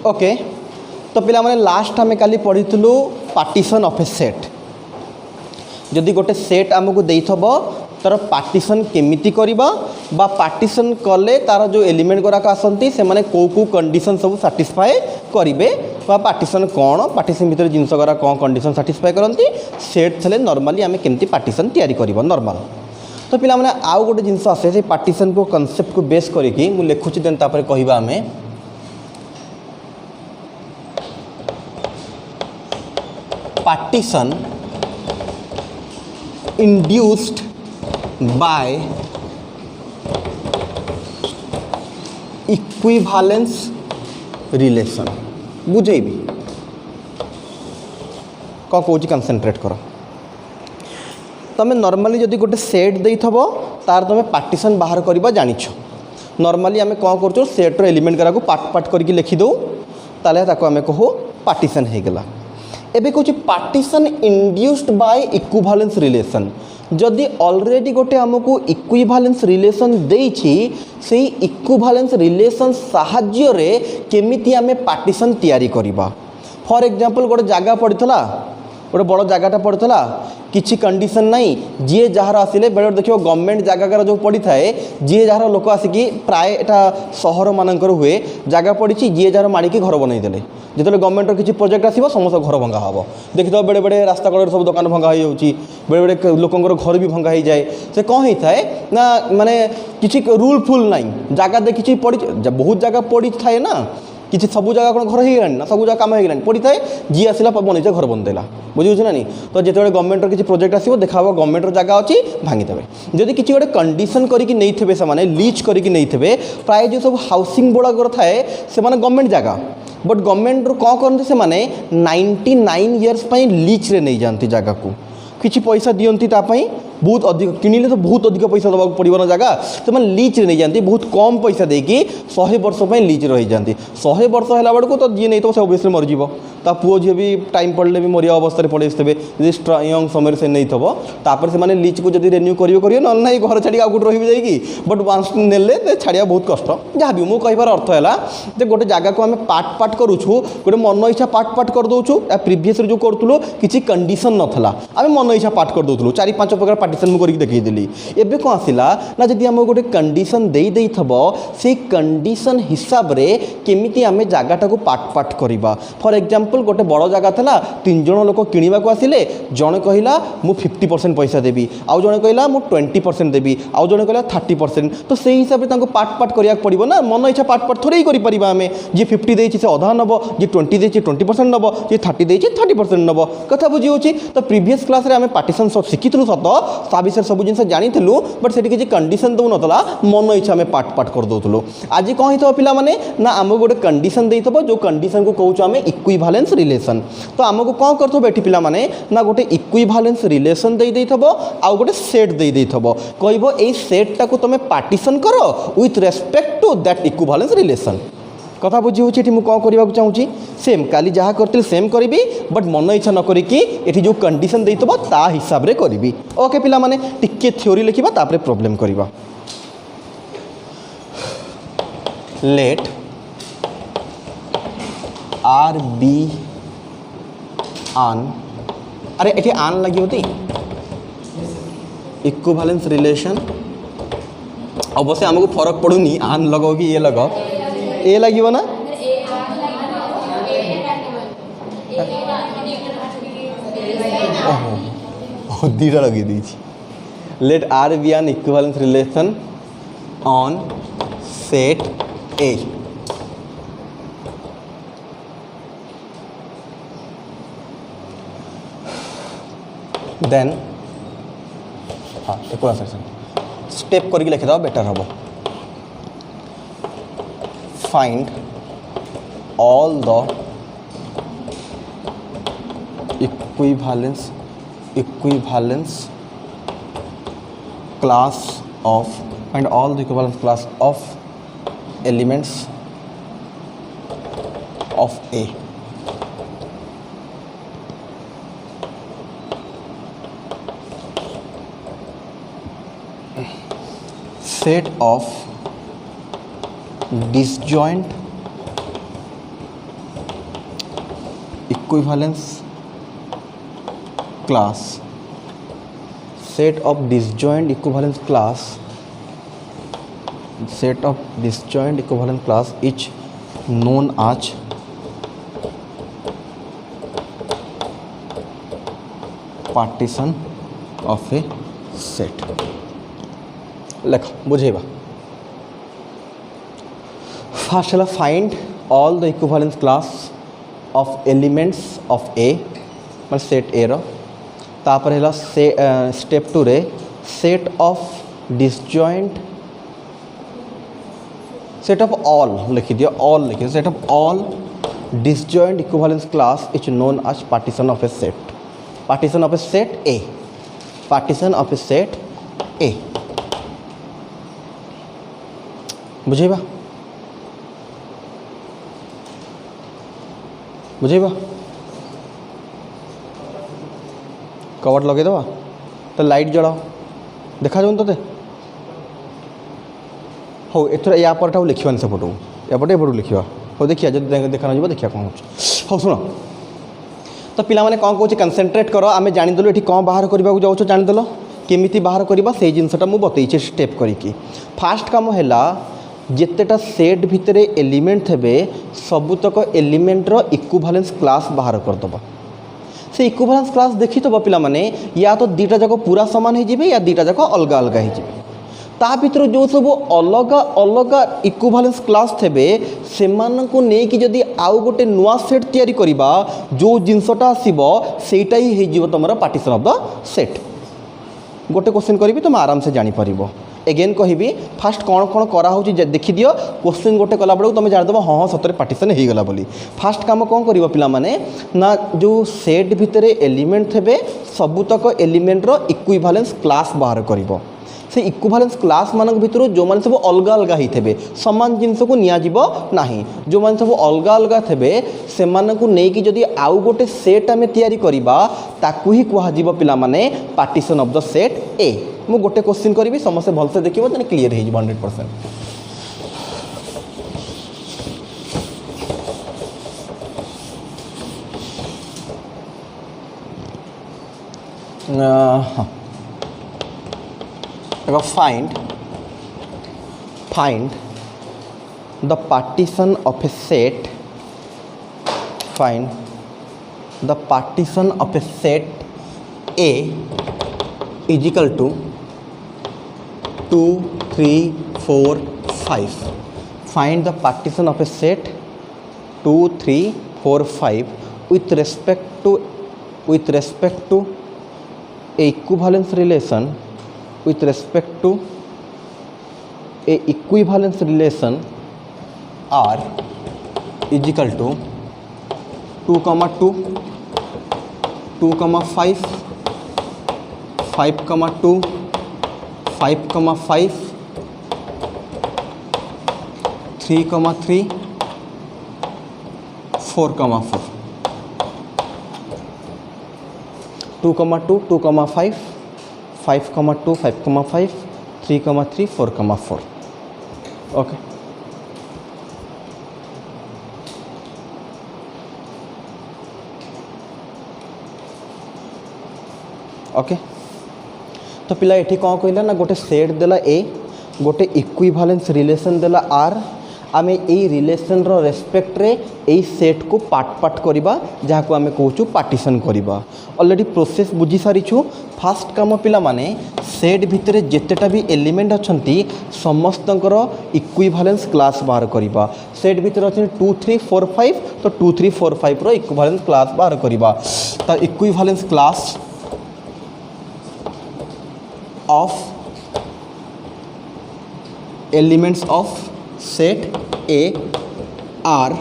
Okay तो पिला माने लास्ट आम काली पढ़ीलु पार्टीशन ऑफ ए सेट जदि गोटे सेट आमको देइथबो तार पार्टीशन केमिति करिबा बा पार्टीशन कले तार जो एलिमेंट गुराक आसंती से माने को कंडीशन सब साटिस्फाई करिवे बा पार्टीशन कौन पार्टीशन भितर जिनस गुरा कौन कंडीशन साटिस्फाई करंती सेट थले नॉर्मली आम केमती पार्टीशन तैयारी करिबा नॉर्मल तो पिला माने आउ गोटे जिनस आसे से पार्टीशन को कांसेप्ट को बेस करिकि मु लेखुची देन तापर कहिबा आमे partition induced by equivalence relation बुझेबी कौन कौच कंसंट्रेट कर तुम नॉर्मली जदि गोटे सेट देइथबो तार तुम पार्टीशन बाहर करबा जानिछ नॉर्मली आम कौन कर सेट रो एलिमेंट करा को पार्ट पार्ट करके लिखि दो ताले ताको आम कहू पार्टीशन हो गला एबे कौच partition induced by equivalence relation जदि ऑलरेडी गोटे आमको इक्विवेलेंस रिलेशन देइछि सेही इक्विवेलेंस रिलेशन साहाय्य रे केमिति आमे पार्टीशन तैयारी करिबा फॉर एग्जांपल गोटे जगह पड़ीथला गोटे बड़ जगहटा पड़ीथला किसी कंडीशन नहीं जी जार आसिले बेले देखियो गवर्नमेंट जगह जो पड़ी थाए जी जार लोक आसिकी प्राय एटा सहर मानकर हुए जगह पड़ी जी जार माड़िकी घर बनईदेले जो गवर्नमेंट किसी प्रोजेक्ट आसो समस्त घर भंगा हम देखी तो बेले बेले रास्ता कड़े सब दुकान भंगा हो बेले बेले लोकंर घर भी भंगा हो जाए से कौन होता है ना माने किसी रूल फुल नाई जगह देखी पड़ी बहुत जगह पड़ी थाए ना किसी सब जगह कौन घर हो ना सब जगह कम हो पड़ी थाए जी आसला बनईचे घर बनदेला बुझे ना नहीं तो जो गवर्नमेंट किसी प्रोजेक्ट आसो देखा गवर्नमेंट जगह अच्छी भांगीदेवे जदि किसी गोटे कंडीशन करके नहीं से लीज करके नहीं प्राय जो सब हाउसिंग गुड़ाक थाए से गवर्नमेंट जगह बट गवर्नमेंट कौन करते से 99 इयर्स लीज रे नहीं जाती जगह को किसी पैसा दियंती तापाई बहुत अधिक किणिले तो बहुत अधिक पैसा दवा पड़ो ना जगह तो मैंने लीज रे नहीं जाती बहुत कम पैसा देकी 100 वर्ष लीज रही जाती 100 वर्ष है बेलू तो जी नहीं तो से ओबियसली मरीज ता पुओ झी भी टाइम पड़े भी मरिया अवस्था पड़े यंग समय से नहीं थो तापर से लीज को जब रेन्यू करेंगे ना ना घर छाड़ी आउ गोटे रही जाएगी बट वांस ने छाड़ा बहुत कष्ट जहाँ भी मुझे कहार अर्थ है गोटे जगह को आम पार्ट पार्ट करुचु गोटे मन इच्छा पार्ट पार्ट कर दौचु प्रिवियस जो करूँ किसी कंडीशन नाला आम मन इच्छा पार्ट कर दौलू 4-5 प्रकार पार्टीशन मुझे करके देखीदेली एबे कौन आसला ना जदि आम गोटे कंडीशन दे से कंडीशन हिसाब रे केमिति आम जगटा को पार्ट पार्ट करवा फॉर एग्जांपल गोटे बड़ जगह था 3 जन लोक किणवा को आसिले जड़े कहला मु 50% पैसा देवी आउ जड़े कहला मु 20% देवी आउ जड़े कहला 30% तो से हिसाब से पार्ट पार्ट करिया पड़ो ना मन इच्छा पार्ट पार्ट थोड़े ही करें आम जी 50 देछि से अधा नब जी 20 देछि 20% नब जी 30 देछि 30% नब कथा बुझी होची तो प्रीवियस क्लास रे आम पार्टीशन सब शिखिलु सत ता विषय सब जिन जानीलु बट से किसी कंडीशन दौ ना मन इच्छा आम पार्ट पार्ट कर दौलु आज कौन हो पिला माने ना आम गोटे कंडीशन देइथबो जो कंडीशन को कहूँ आम इक्विवेलेंस रिलेशन तो आमको कौन करथबो एठी पिला माने ना गोटे इक्विवेलेंस रिलेशन दे देइथबो आउ गोटे सेट दे देइथबो कहबो एई सेट टाको तमे पार्टीशन करो with respect to that equivalence relation कथा बुझी होची एठी मु कौन करबा चाहूची सेम काली जहाँ करथिल सेम करिवि बट मन इच्छा न करिकी एठी जो कंडीशन देइथबो ता हिसाब रे करिवि ओके पिला माने टिके थ्योरी लिखिबा तापरे प्रॉब्लम करिबा लेट आर बी आन अरे एठी आन लगी होती इक्विवेलेंस रिलेशन अवश्य आमको फरक पड़ूनी आन लगाओ कि ये लगाओ ए लगे ना ओहो दीटा लगे दीजिए let R be an equivalence relation on set A then हाँ एक स्टेप करके लिखिद बेटर हम find all the equivalence class of find all the equivalence class of elements of A set of disjoint equivalence class, set of disjoint equivalence class, set of disjoint equivalent class is known as partition of a set. लेख बुझेबा first है find all the equivalence class of elements of A मैं set A रो तापर है step 2 रे set of disjoint set of all लिखी दियो ऑल लिखिए set of all disjoint equivalence class is known as partition of a set, partition of a set A, partition of a set A बुझेबा बुझेबा कवर लगे दवा तो लाइट जलाओ देखा जाऊन ते हो एथर या परटा लिखिबान से फोटो एपटे एपटू लिखा हो देखिए जब देखा ना देखिए कौन हो शुण तो पिला माने कौन कौन कनसेंट्रेट करो आम जानीदेलु ये कौन बाहर करने जाऊँ जानीदेल केमी बाहर करवा से जिनटा मुझे बतईचे स्टेप करी फास्ट काम है जितेटा सेट भितर एलिमेंट थे सबुतक एलिमेंटर इक्विवेलेंस क्लास बाहर करदबा से इक्विवेलेंस क्लास देखी तो पिला माने या तो दीटा जाक पूरा सामान हो या दीटा जाक अलग अलग हो ता भीतर जो सब अलग अलग इक्विवेलेंस क्लास थे से नहीं जदि आउ गोटे नुआ सेट तैयारी करबा जो जिनसटा आसीबो सेटा ही हो तुम पार्टीशन ऑफ द सेट। गोटे क्वेश्चन करी तुम आराम से जानी परिबो एगेन कहि फास्ट कौन कौन कराऊँ देखी दियो क्वेश्चन गोटे कला बेलू तुम जानीदेव हाँ हाँ सतरे पार्टीशन हो गला बोली फास्ट काम कौन कर पिला माने ना जो सेट भितर एलिमेंट थे सबुतक एलिमेंटर इक्विवेलेंस क्लास बाहर कर से इक्विवेलेंस क्लास मान भर जो मैंने सब अलग अलग ही थे सामान जिनस को नियाजिब नहीं जो मैंने सब अलग अलग थे से नहीं जदि आउ गोटे सेट आम तैयारी करवा ताकू ही कहुब पिला माने पार्टीशन ऑफ द सेट ए। मु गोटे क्वेश्चन करी समस्त भलसे देखिए तेज क्लीयर हो 100%। हाँ find the partition of a set, find the partition of a set A is equal to 2, 3, 4, 5. Find the partition of a set 2, 3, 4, 5 with respect to a equivalence relation with respect to a equivalence relation R is equal to 2, 2, 2, 5, 5, 2, 5, 5, 3, 3, 4, 4, 2, 2, 2, 5, 5, 2, 5, 5, 3, 3, 4, 4 okay okay तो पिला ये कौन कहला ना गोटे set देला ए गोटे equivalence relation देला आर आम यही रिलेशन रो रेस्पेक्ट रे यही सेट को पार्ट पार्ट करवा जहाँ को आम कहूँ पार्टीशन करवा ऑलरेडी प्रोसेस बुझी सारीछु। फास्ट काम पिला माने सेट भितर जितेटा भी एलिमेंट अच्छी समस्तंकर इक्विवेलेंस क्लास बाहर करवा सेट भितर अच्छे 2, 3, 4, 5 तो 2, 3, 4, 5 रो इक्विवेलेंस क्लास बाहर करवा तो equivalence class of elements of set A R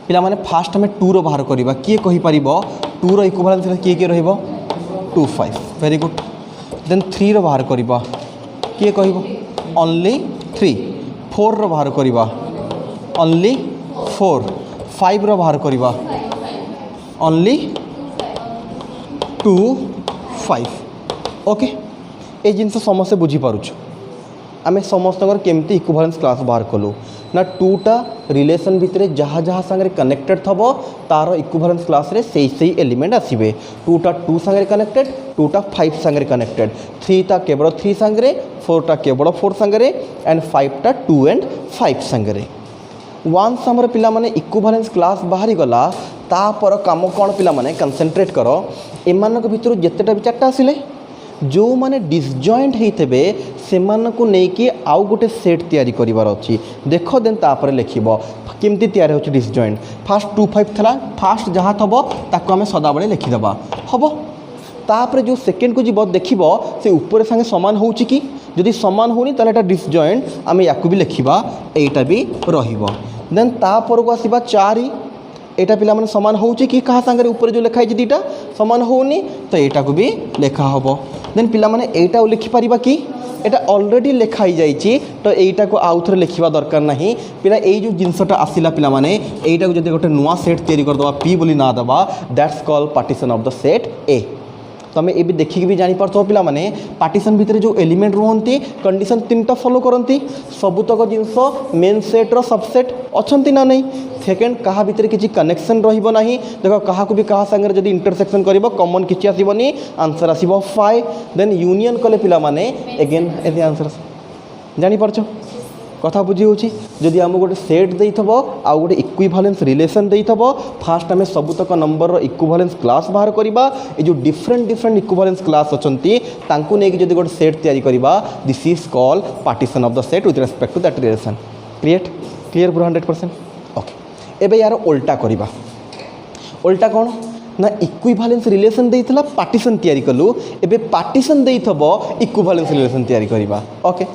पिला माने फास्ट हमें 2 रो बाहर करवा किए कहि परिबो 2 रो इक्विवेलेंस किए किए रहिबो 2, 5 वेरी गुड देन 3 रो बाहर करवा किए कहिबो ओनली 3 4 रो बाहर करवा ओनली 4 5 रो बाहर करवा ओनली 2, 5 ओके ये जिनस समस्ते बुझी पारुछ आम समस्त केमती इक्विवेलेंस क्लास बाहर कलु ना टूटा रिलेशन भितर जहाँ जहाँ सांगे कनेक्टेड थबो तार इक्विवेलेंस क्लास रे सही एलिमेंट आसीबे। टूटा 2 सांगे कनेक्टेड, टूटा 5 सांगे कनेक्टेड, 3 टा केवल 3 सांगे, 4 टा केवल 4 सांगे एंड 5 टा 2 एंड 5 सांगे। वन्स आमर पिला माने इक्विवेलेंस क्लास बाहरी गला तापर काम कौन पिला माने कंसंट्रेट करो एमानक भितर जेतेटा भी चार्टा आसिले जो माने डिसजॉइंट होइथबे सेमानकु नेकी आउ गोटे सेट तैयारी करिवार अछि। देखो देन तापर लिखिबो केमती तैयारी होछि डिसजॉइंट। फास्ट 2 5 थला फास्ट जहाँ थबो ताको आमे सदा बळे लिखि दबा हबो। तापर जो सेकेंड को जीव देखिबो से ऊपर संगे समान होउछि कि जदि समान होनी ताले एटा डिसजॉइंट आमे याकु भी लिखिबा एटा भी रहिबो। देन तापर को आसीबा 4 एटा पिला माने समान होउछि कि कहा संगे ऊपर जो लिखा है दीटा समान होउनी तो एटा को भी लेखा हबो। देन पिला माने एटा लिखि परिबा कि एटा ऑलरेडी लिखाई जाइछि तो एटा को आउ थरे लिखिबा दरकार नहीं। पिला ए जो जिनसटा आसिला पिला माने एटा को जदि गोटे नुवा सेट तैयारी कर दबा पी बोली ना दबा that's called partition of the set ए। तुम ये देखिक भी जापर पिला माने पार्टीशन भितर जो एलिमेंट रुहंती कंडीशन 3टा फॉलो करती सबुतक जिनस मेन सेट्र सबसेट अच्छी ना नहीं। सेकेंड कहा भितर किसी कनेक्शन रहिबो नहीं। देखो कहा भी कहा संगे जदि इंटरसेक्शन करिबो कॉमन किछि आसीबोनी आंसर आसीबो 5। देन यूनियन कले पिला माने अगेन ए आंसर जानि परछो कथा बुझी होची। जदि आम गोटे सेट देइथबो आउ गोटे इक्विवेलेंस रिलेशन देइथबो फास्ट आमे सबुतक नंबर रो इक्विवेलेंस क्लास बाहर करिबा। ए जो डिफरेंट इक्विवेलेंस क्लास अछंती तांकु नेकी जदि गोटे सेट तैयारी करिबा this is called partition of the set with respect to that relation. Clear पूरा 100%। ओके एबे यार उल्टा करिबा। उल्टा कौन ना इक्विवेलेंस रिलेशन देइथला पार्टीशन तैयारी कलु एबे पार्टीशन देइथबो इक्विवेलेंस रिलेशन तैयारी करिबा। ओके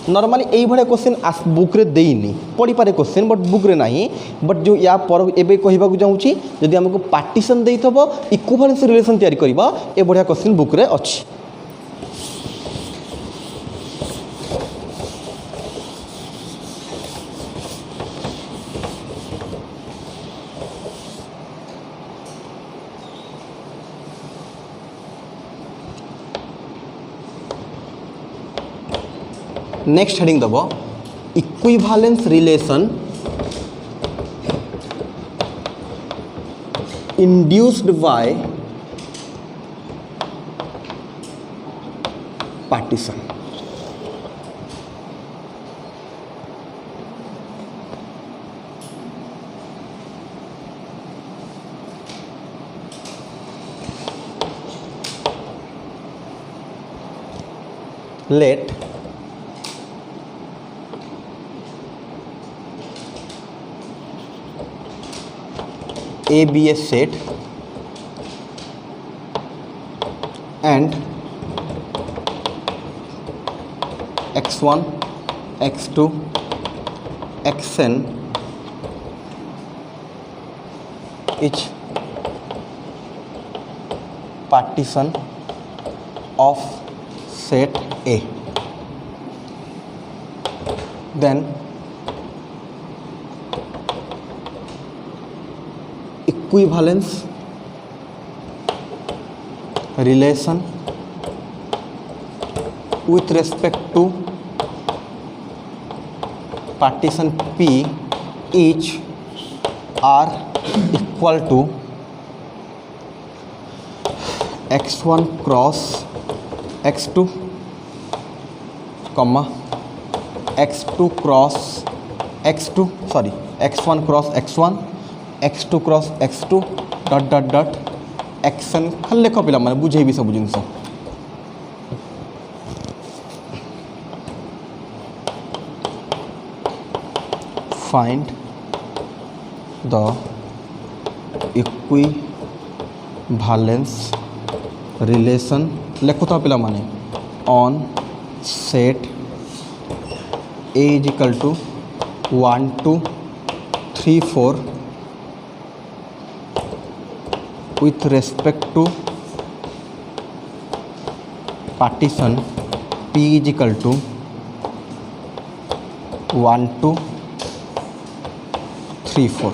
नॉर्मली यही भाया क्वेश्चन बुक रे देनी पढ़ी पारे क्वेश्चन बट बुक रे नहीं। बट जो या पर एबे कहबा को जाउची जदि हमको पार्टीशन देइथबो इक्विवेलेंस रिलेशन तैयारी करिबा ए बढ़िया क्वेश्चन बुक रे अछि। नेक्स्ट हेडिंग दबो equivalence relation induced by partition. Let A be a set and x1 x2 xn each partition of set A. Then equivalence relation with respect to partition P each are equal to x1 cross x2 comma x2 cross x2 sorry x1 cross x1 x2 cross x2 dot dot dot एक्शन खाली लेख पिला माने बुझे भी सब जिनस। Find the equivalence relation लेखुता पिला माने on set A is equal to 1 2 3 4 with respect to partition P is equal to 1 2 3 4।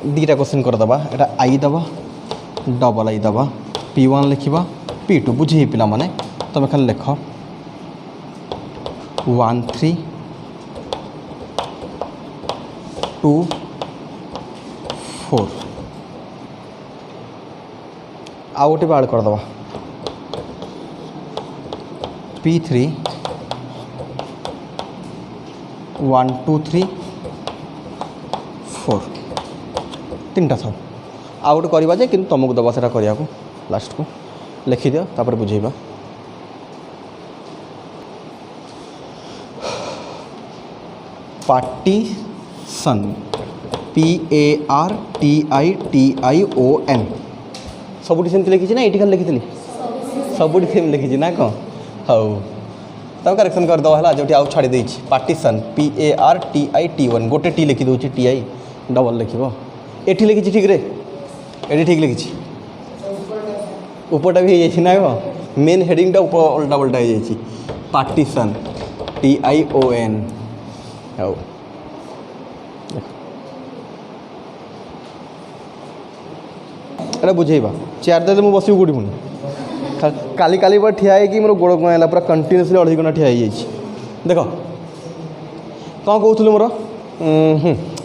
दीटा question कर दबा एटा आई दबा डबल आई दबा P1 लिखिबा P2 बुझे पिला माने तुम खाली लेख 1 3 2 4 आउ गोटे भी आड़ करदे P3 1 2 3 4 तीनटा था आउ गोटे करवा जे कि तुमको दबा से करिया को लास्ट को लिखी दियो तापर बुझेबा पार्टीशन PARTITION सबुठी सेमती लिखी ना ये खाली लिखी सबुठी सेम लिखी ना कौन हाँ तब करेक्शन करदे है जो आउ छाड़ी देछि पार्टीशन PARTITION गोटे टी लिखी दूँ TI डबल लिख ये लिखी ठीक रे ये ठीक लिखी उपरटा भी हो ना मेन हेडिंगटा उल्टा उल्टा हो पार्टीशन TION हाँ एटा बुझेबा चेयर दे मुझे बस कौटी पुणी काली काली पर ठिया है कि मोर गोड़ कौन है पूरा कंटिन्यूसली 2.5 घंटा ठिया हो देख कौन कहूँ मोर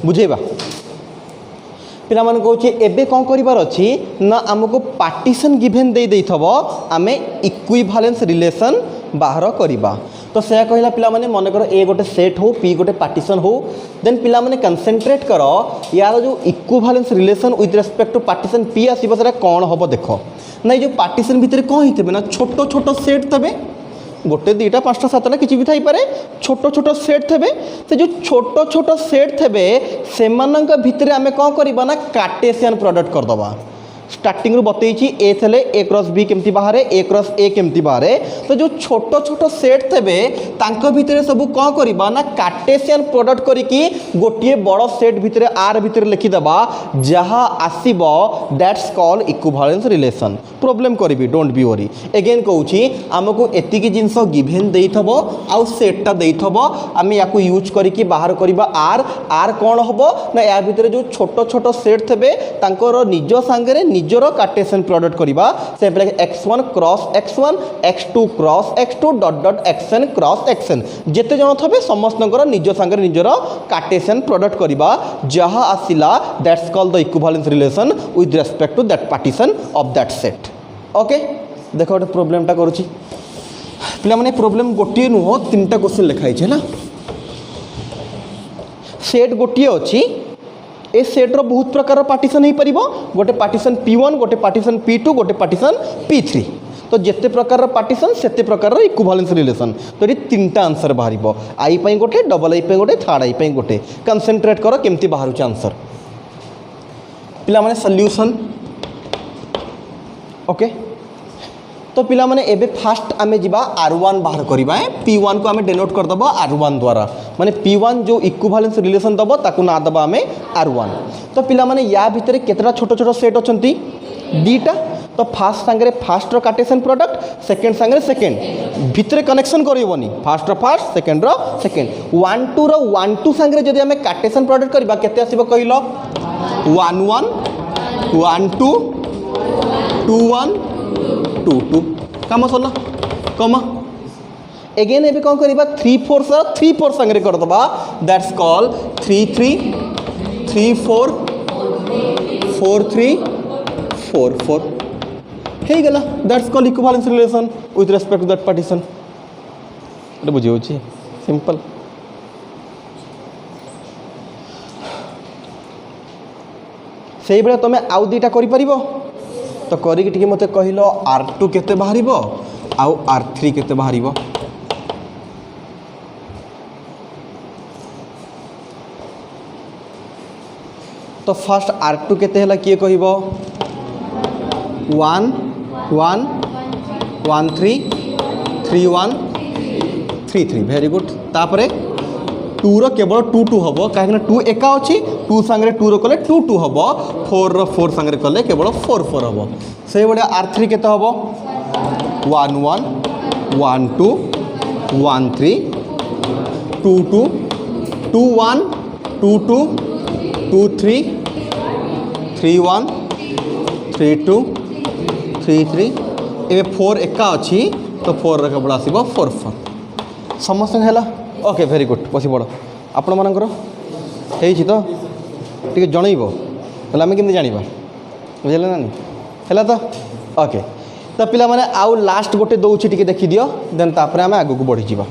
बुझेबा पिला मन कहूँ एबे कौन करिवार अच्छी ना आमको पार्टीशन गिवेन दे देइथबो आमे इक्विवेलेंस रिलेशन बाहर करिबा तो से कहला पिला माने मन कर ए गोटे सेट हो पी गोटे पार्टीशन हो देन पिला माने कंसंट्रेट कर यार जो equivalence relation with respect to partition P आसीबो सेटा कोन होबो देखो ना जो पार्टीशन भितर कौन होइतबे ना छोटो छोटो सेट तबे गोटे दुईटा पाँचटा सातटा किसी भी थी पारे छोटो छोटो सेट थे से जो छोटो छोटो सेट थे से भितर आम कौन करवा ना कार्टेशियन प्रोडक्ट करदे स्टार्टिंग रू बतई ए थे ए क्रॉस बी केमती बाहर ए क्रॉस ए केमती बाहर तो जो छोटो छोटो सेट थे भितर सब कौन करवा ना कार्टेशियन प्रोडक्ट करी गोटे बड़ सेट भितर आर भितर लिखिदेबा जहाँ आसब that's called equivalence relation problem करी डोंट बी वरी एगेन कहूँ आमको एतिकी जिनस गिवेन देइथबो आउ सेटटा देइथबो आम या यूज करी बाहर करवा आर आर कौन हम ना या भितर जो छोटो छोटो सेट थे तांकर निज सांगे निजर कार्टेशियन प्रोडक्ट करवा से x1 cross x1 x2 cross x2 dot dot xn cross xn जेते जन थे समस्त निज सांगे निजर कार्टेशियन प्रोडक्ट करवा जहाँ आसिला that's called the equivalence relation with respect to that partition of that set okay देखो गोटे प्रोब्लेमटा करुँची पिला माने प्रोब्लेम गोटे नुह 3टा क्वेश्चन लिखाई है सेट गोटे अच्छी ए सेट्र बहुत प्रकार पार्टीशन हो पार गोटे पार्टीशन P1 गोटे पार्टीशन P2 गोटे पार्टीशन P3 तो जिते प्रकार पार्टीशन से प्रकार इक्विवेलेंस रिलेशन तो ये 3टा आंसर बाहर आई पाई गोटे डबल आई गोटे थर्ड आई पाई गोटे कंसंट्रेट कर केमती बाहर आंसर पिला माने सॉल्यूशन ओके तो पिला माने एबे फास्ट आमे जिबा R1 बाहर करबा P1 को आमे डेनोट कर दबा R1 द्वारा माने P1 जो इक्विवेलेंस रिलेशन दबा ताकू ना दबा आमे R1 तो पिला माने या भितर केतरा छोटो छोटो सेट अछंती दीटा तो फास्ट सांगे फास्ट रो कार्टेशियन प्रोडक्ट सेकंड सांगे सेकंड भितर कनेक्शन करबोनी फास्ट रो फास्ट सेकंड रो सेकंड 1 2 रो 1 2 सांगे जदी आमे कार्टेशियन प्रोडक्ट करबा केते आसीबो कहिलो 1 1 1 2 2 1 2 2 कम सरला कम एगेन ए कौन करवा 3 4 3 4 संगे करदबा दैट्स कॉल 3 3 3 4 4 3 4 4 हे गला that's call equivalence relation with respect to that partition एटा बुझी होची सिंपल सेही बेला तमे आउ दुईटा करि परिबो तो करिक मत कहल R2 केते बाहर आउ R3 केते बाहर तो फास्ट R2 केते हला किए कहिब 1 1 1 3 3 1 3 3 वेरी गुड तापरे 2 रो केवल 2 2 हम कहीं 2 एका अच्छी 2 सांगे 2 रो कले 2 2 हम 4 रो 4 सांगे कले केवल 4 4 हम से भाया R3 केते हम 1 1 1 2 1 3 2 2 2 1 2 2 2 3 3 1 3 2 3 3 ए 4 एका अच्छी तो 4 केवल आसब 4 4 समस्त है ओके वेरी गुड बस पड़ आपण मानकर हो टे जनइब बोले आम केमी जाना बुझे ना नहीं है तो ओके तो पिला माने आउ लास्ट गोटे दौर टी देखी दियो देन तापर आम आगू बढ़ी जा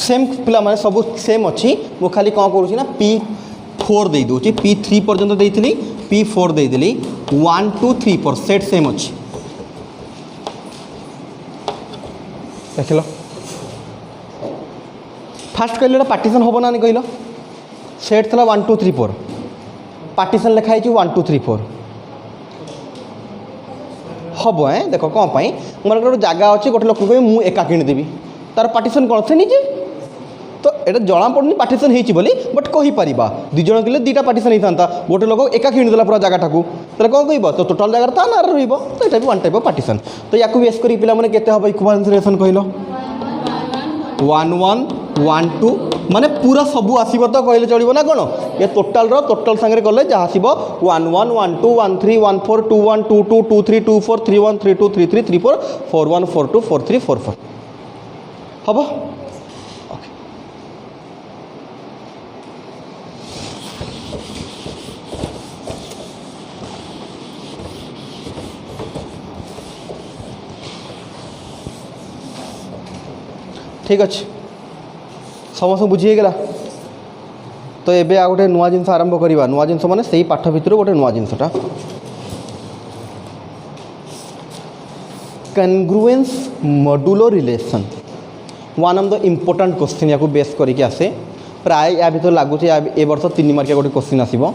सेम पिला माने सब सेम अच्छी मु खाली कौन करूँ ना P4 दे दूँ P3 पर्यंत देती P4 देदेली 1 2 3 4 सेट सेम अच्छी देख लो फास्ट कहले पार्टीशन हम ना कहल सेट था 1 2 3 4 पार्टीशन लिखाई 1 2 3 4 हम देख कौन मोर गोटे जगह अच्छे गोटे लोक कह मुझे एका किदेवी तार पार्टीशन कौन से निजे तो ये जना पड़नी पार्टीशन होती बट कहीपर दुई जन कहे दुईटा पार्टीशन होता गोटे लोक एका किदेला पूरा जगह टाक तो कौन कह तो टोटाल जगह ता ना रही तो यहाँ भी वन टाइप ऑफ पार्टीशन तो या बेस कर पे केते हम इक्विवेलेंस रिलेशन कहल 1 1 1 2 माने पूरा सबू आसब तो कहले चलो ना कौन ये टोटाल सांगे गले जहाँ आसब 1 1 1 2 1 3 1 4 2 1 2 2 2 3 2 4 3 1 3 2 3 3 3 4 4 1 4 2 4 3 4 4 हम ठीक अच्छे समस्त बुझीगला तो ये आ गए नुआ जिन आरंभ करवा नुआ जिन मैंने से पाठ भितर गोटे नुआ जिनटा congruence modulo relation one of the important question या बेस करके आसे प्राय या भर लगुच ए वर्ष 3 मार्किया गोटे क्वेश्चन आसो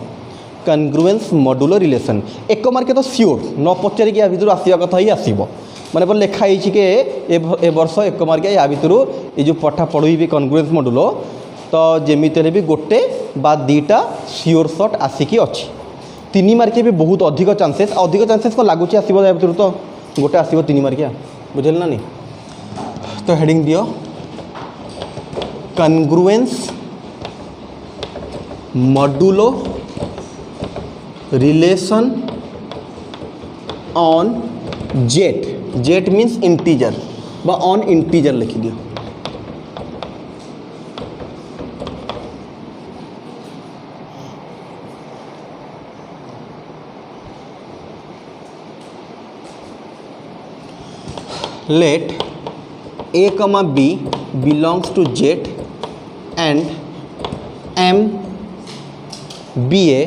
कन्ग्रुएंस मॉड्यूलो रिलेशन 1 मार्किया तो सियोर न पचारिक या भर आसवा कथा ही आसो मैंने पर लिखाई कि ए वर्ष 1 मार्किया या भर ये जो पाठ पढ़ी कन्ग्रुएंस मॉड्यूलो तो जमी भी गोटे बा 2टा सियोर शॉट आसिकी अच्छी 3 मार्किया भी बहुत अधिक चांसेस कौन लगुच आसो या भर तो गोटे आसो 3 मार्किया बुझे ना नहीं तो हेडिंग दियो congruence modulo relation on Z Z means integer बा ऑन इंटीजर लिखी दियो let a comma b belongs to jet and m be a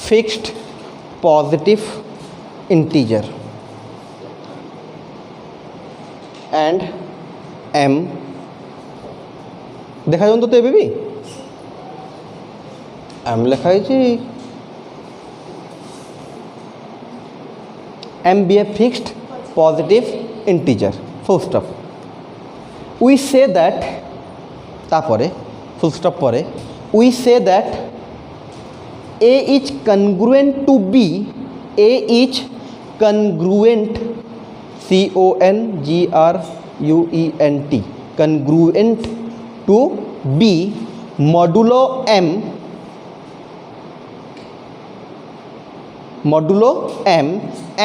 fixed positive integer and m देखा जाऊँ तो भी m लिखाई m be a fixed positive integer full stop we say that तापरे full stop परे we say that a is congruent to b a is congruent CONGRUENT congruent to b modulo m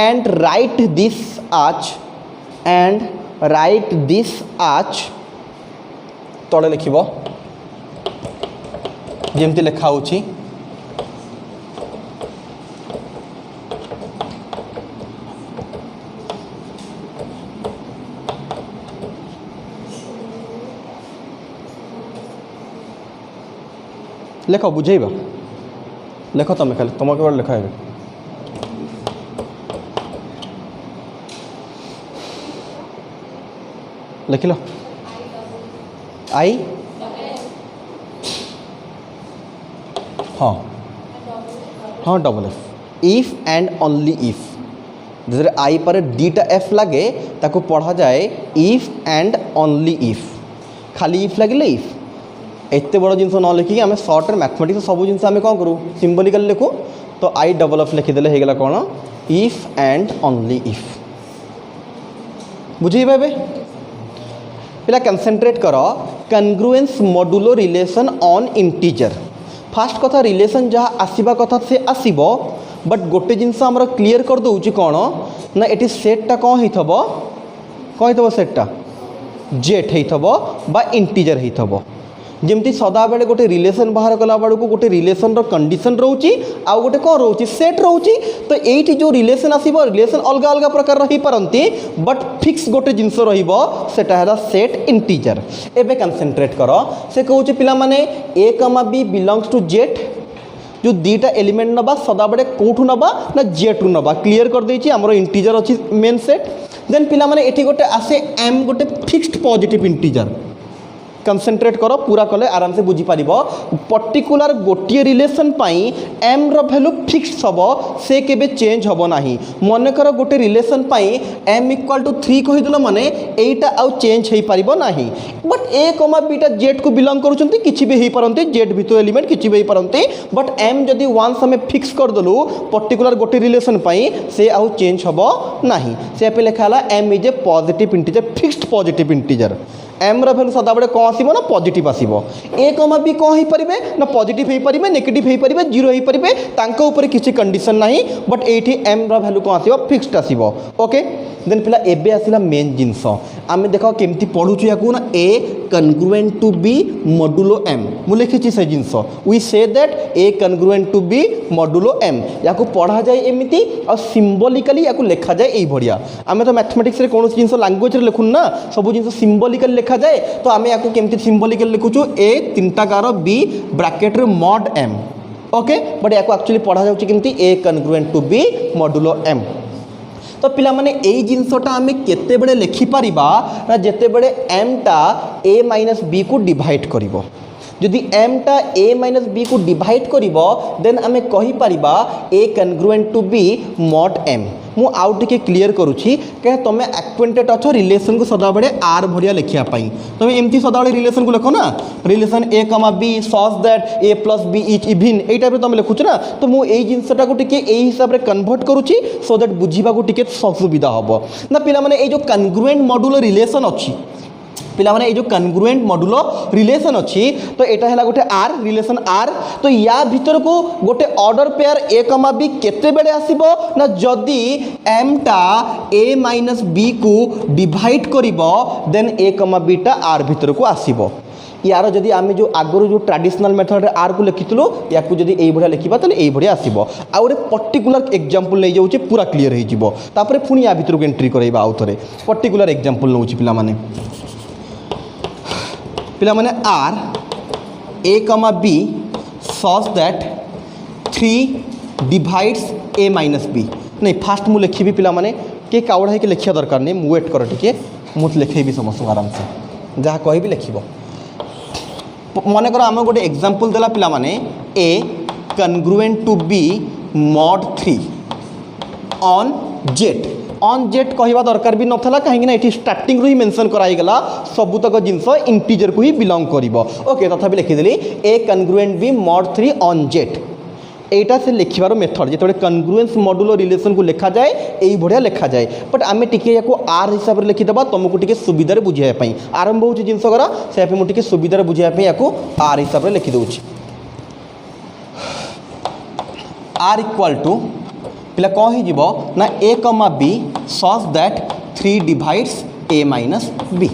and write this as तले लिखिबो जेमती लिखा होची लेख बुझेबा लेख तुम खाली तुम केवल लेख है लिख लो आई हाँ हाँ double F if and only if जैसे आई पर दीटा एफ लगे ताको पढ़ा जाए इफ एंड ओनली इफ खाली इफ लगे इफ एत बड़ जिन न लिखिकी आम सर्ट मैथमेटिक्स सब जिन आम कौन करूँ सिम्बलिकल लिखू तो आई डबल एफ लिखिदेले होगला कौन इफ एंड ओनली इफ बुझे पिला कंसंट्रेट कर congruence modulo relation on integer first कथा रिलेशन जहाँ आसवा कथा से आसब बट गोटे जिनस आमर क्लीयर कर दूँ कौन ना ये सेट्टा कौन हो सेट्टा जेट हो इंटीजर हो जमती सदा बेले गोटे रिलेशन बाहर कला बेलू गोटे रिलेशन कंडीशन रोचे आउ गोटे कौन रोचे सेट रोचे तो ये जो रिलेशन आसो रिलेशन अलग अलग प्रकार रही पारती बट फिक्स गोटे जिनस रहा है सेट इंटीजर। एवं कनसेंट्रेट कर से कहे पिला माने ए कमा बी बिलंग्स टू जेट जो दीटा एलिमेंट नबा सदा बेले कौटू नबा ना जेट रु नबा क्लीयर कर देछि हमरो इंटीजर अच्छी मेन सेट देन पिला माने एठी गोटे आसे एम गोटे फिक्स्ड पॉजिटिव इंटीजर कनसेंट्रेट कर पूरा कले आराम से बुझी पार पर्टिकुलर गोटे रिलेशन एम रैल्यू फिक्स हम से केबे चेंज हम ना मनकर गोटे रिलेशन एम इक्वाल टू 3 कहीदेल माने एटा आउ चेंज हो पार ना बट ए कमा बीटा जेट को बिलंग करुँच कि भी हो पारती जेट भितर एलिमेंट कि भी हो पारती बट एम जदि वन्स आम फिक्स करदेलु पर्टिकुलर गोटे रिलेशन से आउ चेंज हम ना से लिखा M is a positive integer fixed positive integer M रैल्यू सदा बेले कौन आसो ना पॉजिटिव आसो ए कमा बी कौन हो पारे ना पॉजिटिव हो पारे नेगेटिव हो पारे जीरो हो पारे तांको ऊपर किसी कंडीशन ना बट ये एम रैल्यू कौन आसो फिक्स्ड आसो ओके देन पिला एबे आसिला मेन जिनस आम देख केमती पढ़ुचु या ना A congruent to B modulo M मु लिखी से जिनस we say that A congruent to B modulo M या पढ़ा जाए एमती और सिंबलिकली या लिखा जाए यही भाया आम तो मैथमेटिक्स रे कौन जिन लांगुएज लिखुन ना सब जिन सिंबलिकली लिखा जाए तो आम या केमती सिंबलिकली लिखुचु ए 3टा गार b bracket mod m okay but या एक्चुअली पढ़ा जाउछि केमती a congruent to B modulo m तो पिला माने एई जिनसटा आमे केते बेले लिखि पारिबा ना जेते बेले एम टा ए माइनस बी को डिवाइड करिवो जदि एम टा ए माइनस बी को डिवाइड करिवो देन आमे कहि पारिबा A congruent to B mod M मु आउ टिके क्लियर करूछि के तमे एक्वेंटेड अछ रिलेशन को सदा बेले आर भरिया लिखिया पई तमे एमती सदा बेले रिलेशन को लिखो ना relation a comma b such that a plus b is even एई टाइप रे तमे लिखुछ ना तो मु एई जिंसटा को टिके एई हिसाब रे कन्वर्ट करूछि सो दैट बुझिबा को टिके सुविधा हबो ना पिला माने एई जो कनग्रुएंट मॉडुलो रिलेशन अछि पिला माने जो कनग्रुएंट मॉडुलो रिलेशन अच्छी तो यहाँ है गोटे आर रिलेशन आर तो या भीतर को गोटे order pair A comma B केते बेले आसीबो ना जदि एम टा ए माइनस बी को डिवाइड करिबो देन ए कमा बी टा आर भीतर को आसीबो यार जदि आम जो आगुरी जो ट्रेडिशनल मेथड रे आर को लिखिलु या जदि यही भाया लिखा तो यही भाया आसो आ गए पर्टिकुलर एग्जांपल नहीं जाऊँचे पूरा क्लीयर हो पुणी या भीतर को एंट्री कराइबा आउ थे पर्टिकुलर एग्जांपल नौ पिला माने R a comma b such that 3 divides a minus b नहीं फास्ट मु लिखी पिला माने के कावड़ा है कि लिखिया दरकार नहीं वेट कर टिके मुझे लिखेबी समस्त आराम से जहाँ कह लिखब मन कर आम गोटे एग्जांपल देला पिला माने A congruent to B mod 3 on Z on Z कहवा दरकार भी नाला कहीं स्टार्टिंग रू ही मेंशन कराईगला सबुतक जिनस इंटीजर को ही बिलोंग करिवो ओके तथापि लिखिदेली ए कनग्रुएंट बी मॉड 3 ऑन जेट एटा से लिखिबार मेथड जो कनग्रुएंस मॉडुलो रिलेशन को लिखा जाए यही भाया लिखा जाए बट आम टिके आर हिसाब से लिखिदेबा तुमको टिके सुविधार बुझाई आरंभ हो जिनस करा से मुझे सुविधार बुझाई या आर हिसाब से लिखिदे आर इक्वाल टू पिला कौन हो ना a comma b such that 3 divides a minus b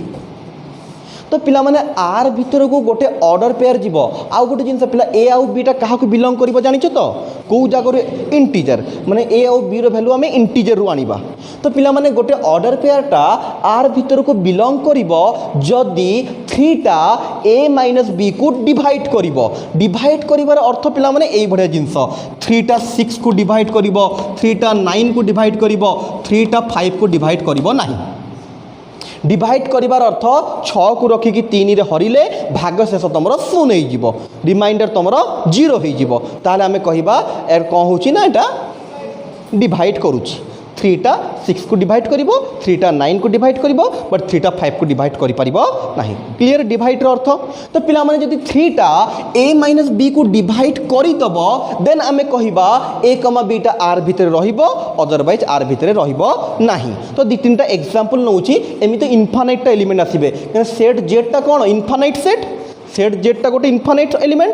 तो पिला माने आर भीतर को गोटे ऑर्डर पेयर जीव आउ गोटे जिनस पिला ए आउ बीटा क्या बिलोंग कर जानिछ तो कौ जगह इंटीजर माने ए आउ बी वैल्यू आम इंटीजर रु आनिबा तो पिला माने गोटे ऑर्डर पेयरटा आर भीतर को बिलोंग करिवो जदि 3टा ए माइनस बी को डिवाइड करिवो डिवाइड करिवार अर्थ पिला माने एई भड़िया जिनस 3टा 6 को डिवाइड करिवो 3टा 9 को डिवाइड करिवो 3टा 5 को डिवाइड करिवो नाही डिवाइड करिवार अर्थ 6 को रखिकी 3 रे हरिले भाग शेष तुम 0 हो रिमाइंडर तुम 0 हो ताहले आमे कहिबा एर कौन होची ना एटा डिवाइड करूची 3टा 6 को डिवाइड करिवो 3टा 9 को डिवाइड करिवो बट 3टा 5 को डिवाइड करि परिबो नाही क्लियर डिवाइड रो अर्थ तो पिला माने जदि 3टा a माइनस b को डिवाइड करि दबो देन आमे कहिबा a कमा b टा r भितर रहिबो अदरवाइज r भितर रहिबो नाही तो दि तीनटा एग्जांपल नउची एमिते इनफाइनाइट टा एलिमेंट आसीबे सेट z टा कोन इनफाइनाइट सेट सेट जेटा गोटे इनफाइनाइट एलिमेंट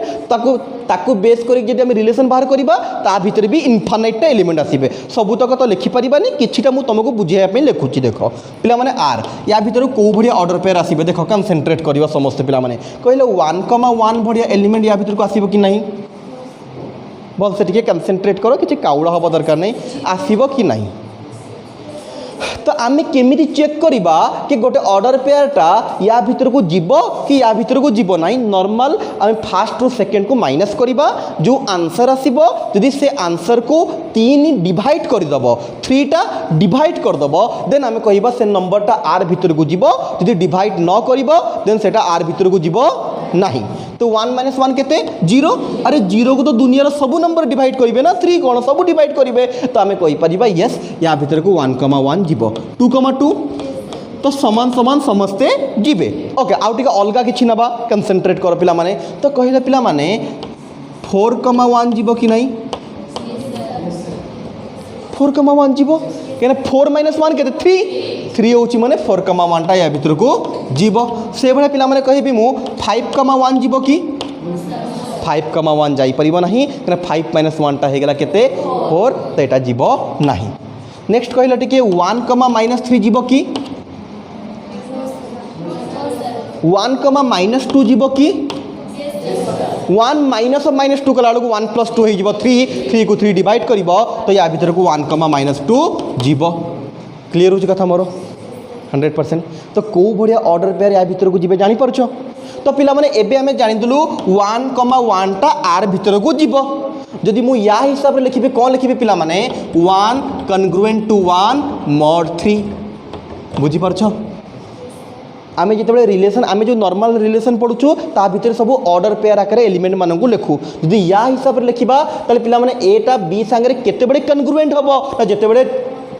ताकू बेस करके जब रिलेशन बाहर करवा ता भीतर भी इनफाइनाइट एलिमेंट आसबे सबूतक तो लिखिपारानी किछिटा मु तुमको बुझाइवाई लिखुची देख पिला माने आर या भीतर कौ भाया ऑर्डर पेयर आसबे देख कनसेंट्रेट करवा समस्त पिला माने कहले 1,1 भाया एलिमेंट या भीतर को आसबो कि नहीं भल से टिके कनसेंट्रेट करो कि काउड़ा हवा दरकार नहीं आसबो कि नहीं तो आम केमी चेक करवा कि गोटे ऑर्डर पेयरटा या भीतर को जीव कि या भीतर को जीव ना नॉर्मल आम फास्ट रु सेकेंड को माइनस करवा जो आंसर आसब जदि से आंसर को 3 डिवाइड करदेव 3टा डिवाइड करदेव देन आम कह से नंबरटा आर भीतर को जीव जदि डिवाइड न कर देन से आर भीतर को जीव नहीं तो 1 - 1 केते 0 अरे 0 को तो दुनिया सब नंबर डिवाइड करेंगे ना 3 कौन सब डिवाइड करेंगे तो आम कहीपर येस या भीतर को 1,1 जीव 2,2 तो समान समान समस्ते जीवे ओके आउ टिके अलगा किछि नबा कनसेंट्रेट कर पिला माने तो कहिले पिला माने 4,1 जीव कि नहीं 4,1 जीव क्या 4 - 1 के 3 होची माने 4,1 टा या भीतर को जीव से भाई पिला माने कहबी मु 5,1 जीव कि 5,1 जाई परिबो नहीं क्या 5 - 1 टा हेगला केते 4 तो एटा जीव नहीं नेक्स्ट कहला टिके 1, -3 जीव कि 1, -2 जीव कि 1 - -2 कला 1 + 2 हो 3 को 3 डिवाइड कर तो या भीतर को 1, -2 जीव क्लीयर हो कथा मोर 100% तो कौ भाया ऑर्डर पेयर या भीतर को जीवे जापर तो पिला माने एबे आमे जानिदलु 1,1 टा आर भीतर को जीव जदि मु या हिसाब रे लिखिबे कौन लिखिबे पिला माने 1 कन्ग्रुएंट टू 1 mod 3 बुझी परछो आमे जिते रिलेशन आमे जो नॉर्मल रिलेशन पढ़ुचु ता भीतर सब ऑर्डर पेयर आकार एलिमेंट मानक लिखु जदि या हिसाब रे लिखिबा ताले पिला माने ए टा बी संगे केते बडे कन्ग्रुएंट हबो ना जेते बडे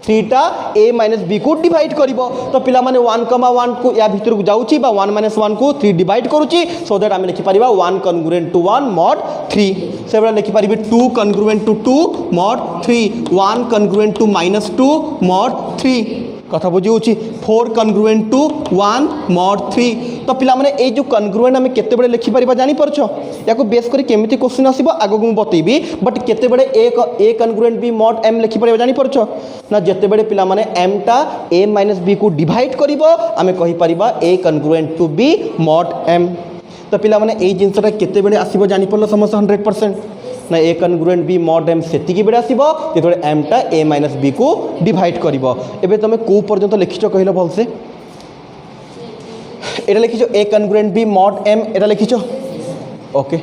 3टा a - b को डिवाइड करिवो तो पिला माने 1,1 को या भीतर को जाउची बा 1 - 1 को 3 डिवाइड करूची सो दैट आमे लिखि परिबा 1 कन्ग्रुएंट टू 1 mod 3 से बडा लिखि परिबे 2 congruent to 2 mod 3 1 congruent to -2 mod 3 कथा बुझी होची 4 कन्ग्रुएंट टू 1 mod 3 तो पिला माने ए जो कन्ग्रुएंट आमे केते बडे लिखि परिबा जानि परछो याको बेस करी केमिति क्वेश्चन आसीबो आगो मु बतैबी बट केते बडे ए कन्ग्रुएंट बी mod m लिखि परिबा जानि परछो ना जेते बडे पिला माने m टा a - b को डिवाइड करिवो आमे कहि परिबा a congruent to b mod m तो पिला माने ए जिंसटा केते बडे आसीबो जानि परलो समस्त 100% ना A congruent B mod m सेतिकी बेडे आसीबो जेतबे m टा a - b को डिवाइड करिवो एबे तमे को पर्यंत लिखिचो कहिलो भलसे एटा लिखिचो A congruent B mod m एटा लिखिचो ओके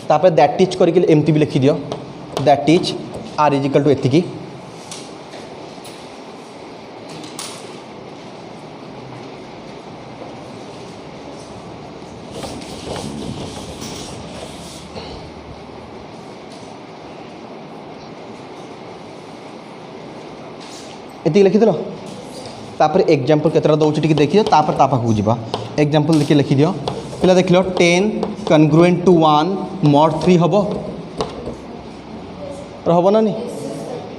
तापर दैट इज करके एमती भी लिखि दियो दैट इज r = एतिकी एति लिखि दिलो तापर एग्जांपल केतरा दउछि टिके देखियो तापर ता पाखु जीवा एग्जांपल देखि लिखि दियो पिला देखिलो 10 कन्ग्रुएंट टू 1 mod 3 हबो रहबो ना नी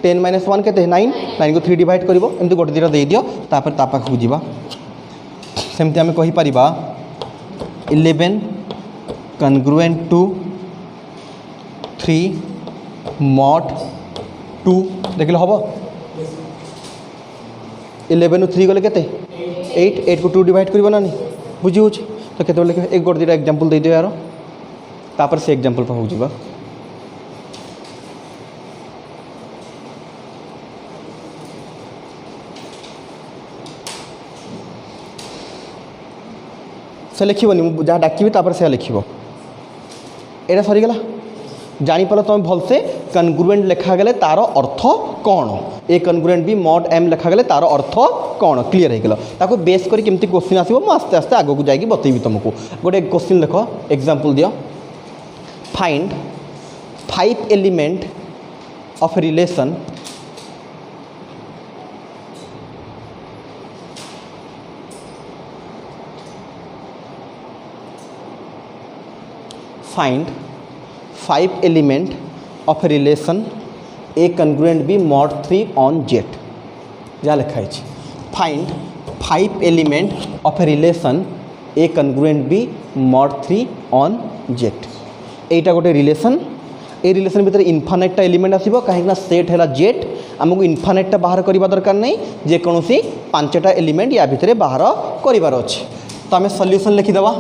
10 - 1 केते 9 9 को 3 डिवाइड करिवो एमति गोटे दिरा दे दियो तापर ता पाखु जीवा सेमति हमें कहि परिबा 11 कन्ग्रुएंट टू 3 mod 2 देखिलो हबो 11 3 गले केते 8 को 2 डिवाइड करिवो ना नी बुझी होछ तो केते लिखे एक गोटे दिरा एग्जांपल दे दियो यार तापर से एग्जांपल पर हो जीवा से लिखिबनी जहाँ डाकिबी तापर से लिखिबो एटा सरी गला जानी पाल तुम भलसे कन्ग्रुएंट लिखा गले तार अर्थ कौन ए कन्ग्रुएंट भी mod m लिखा गले तार अर्थ कौन क्लीयर हो गला ताको बेस करी केमती क्वेश्चन आसीबो मु आस्ते आस्ते आगो को जाई बतैबी तुमको गोटे क्वेश्चन लिख एग्जांपल दियो find 5 element of relation find 5 element of a relation a congruent b mod 3 on z जहाँ लिखाई find 5 element of a relation a congruent B mod 3 on Z. एटा गोटे रिलेशन, ए रिलेशन भितर इनफानाइटा एलिमेंट आसीबो काहेकना सेट हैला जेट, आमको इनफानाइटा बाहर करबा दरकार नहीं, जे कोनोसी 5टा एलिमेंट या भितर बाहर करिवार अछि। तो आम सॉल्यूशन लिखिदेवा।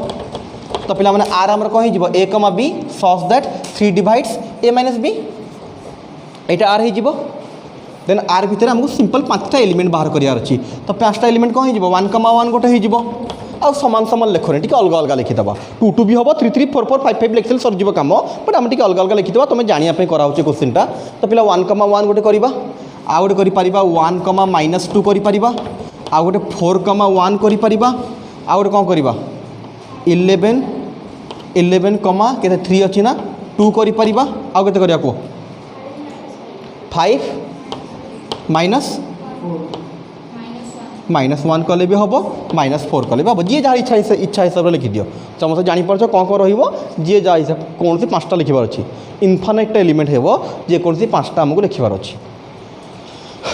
तो पिला माने आर हमर कहि जिवो a कमा b such that 3 divides a minus b, एटा आर हे जिवो। देन आर भितर हमको सिंपल 5टा एलिमेंट बाहर करियार अछि। तो 5टा एलिमेंट कहि जिवो 1 कमा 1 गोटे हे जिवो, आ समान समान लेखने टी अलग अलग लिखिदेवा। 2 2 भी हम 3 3 4 4 5 5 लिखिले सरजिव कम, बट आम टी अलग अलग लिखिदेवा तुम जानापी कराऊे क्वेश्चनटा। तो पिला 1 कमा 1 गोटे करवा, आउ गोटे कर 1 कमा -2 कर, आउ गोटे 4 कमा 1 कर, आउ गोटे कौन करवा 11 कमा के 3 अच्छी ना 2 कर, आउ के करवा कह 5 -1 कले भी हम -4 कले भी हम, जी जहाँ इच्छा हिसाब से लिखिदियो। समस्त जापर कौन कौन री जहाँ हिसाब कौन सी 5टा लिखार अच्छी, इनफानाइट एलिमेंट हो जेकोसी 5टा आमको लिखार अच्छी।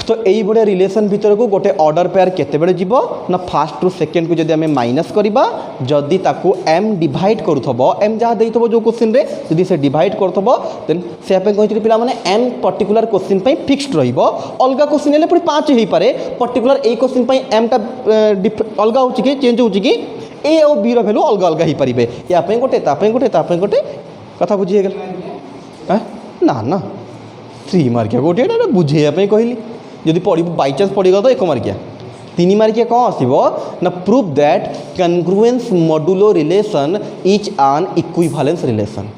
तो यही भाया रिलेशन भितर को गोटे ऑर्डर पेयर केतेबेले जीवो ना फास्ट रु सेकेंड को जदि आम माइनस करवा, जदि ताकू m डिवाइड करूथबो, m जहाँ देइथबो जो क्वेश्चन रे जदि से डिवाइड करूथबो देन से पे कहि पिला माने m पर्टिकुलर क्वेश्चन पे फिक्स्ड रहिबो। अलगा क्वेश्चन हेले पुरी 5 हेई पारे, पर्टिकुलर ए क्वेश्चन पे m टा अलगा होची कि चेंज होची कि a और b रो वैल्यू अलगा अलगा हेई परिबे। या पे गोटे ता पे गोटे ता पे गोटे कथा बुझी गेल हैं ना ना 3 मार्किया गोटे ना बुझे पे कहली जदि पढ़ बाई चान्स पढ़ीगल तो 1 मार्किया। 3 मार्किया कौन आसो ना proof that congruence modulo relation is an equivalence relation.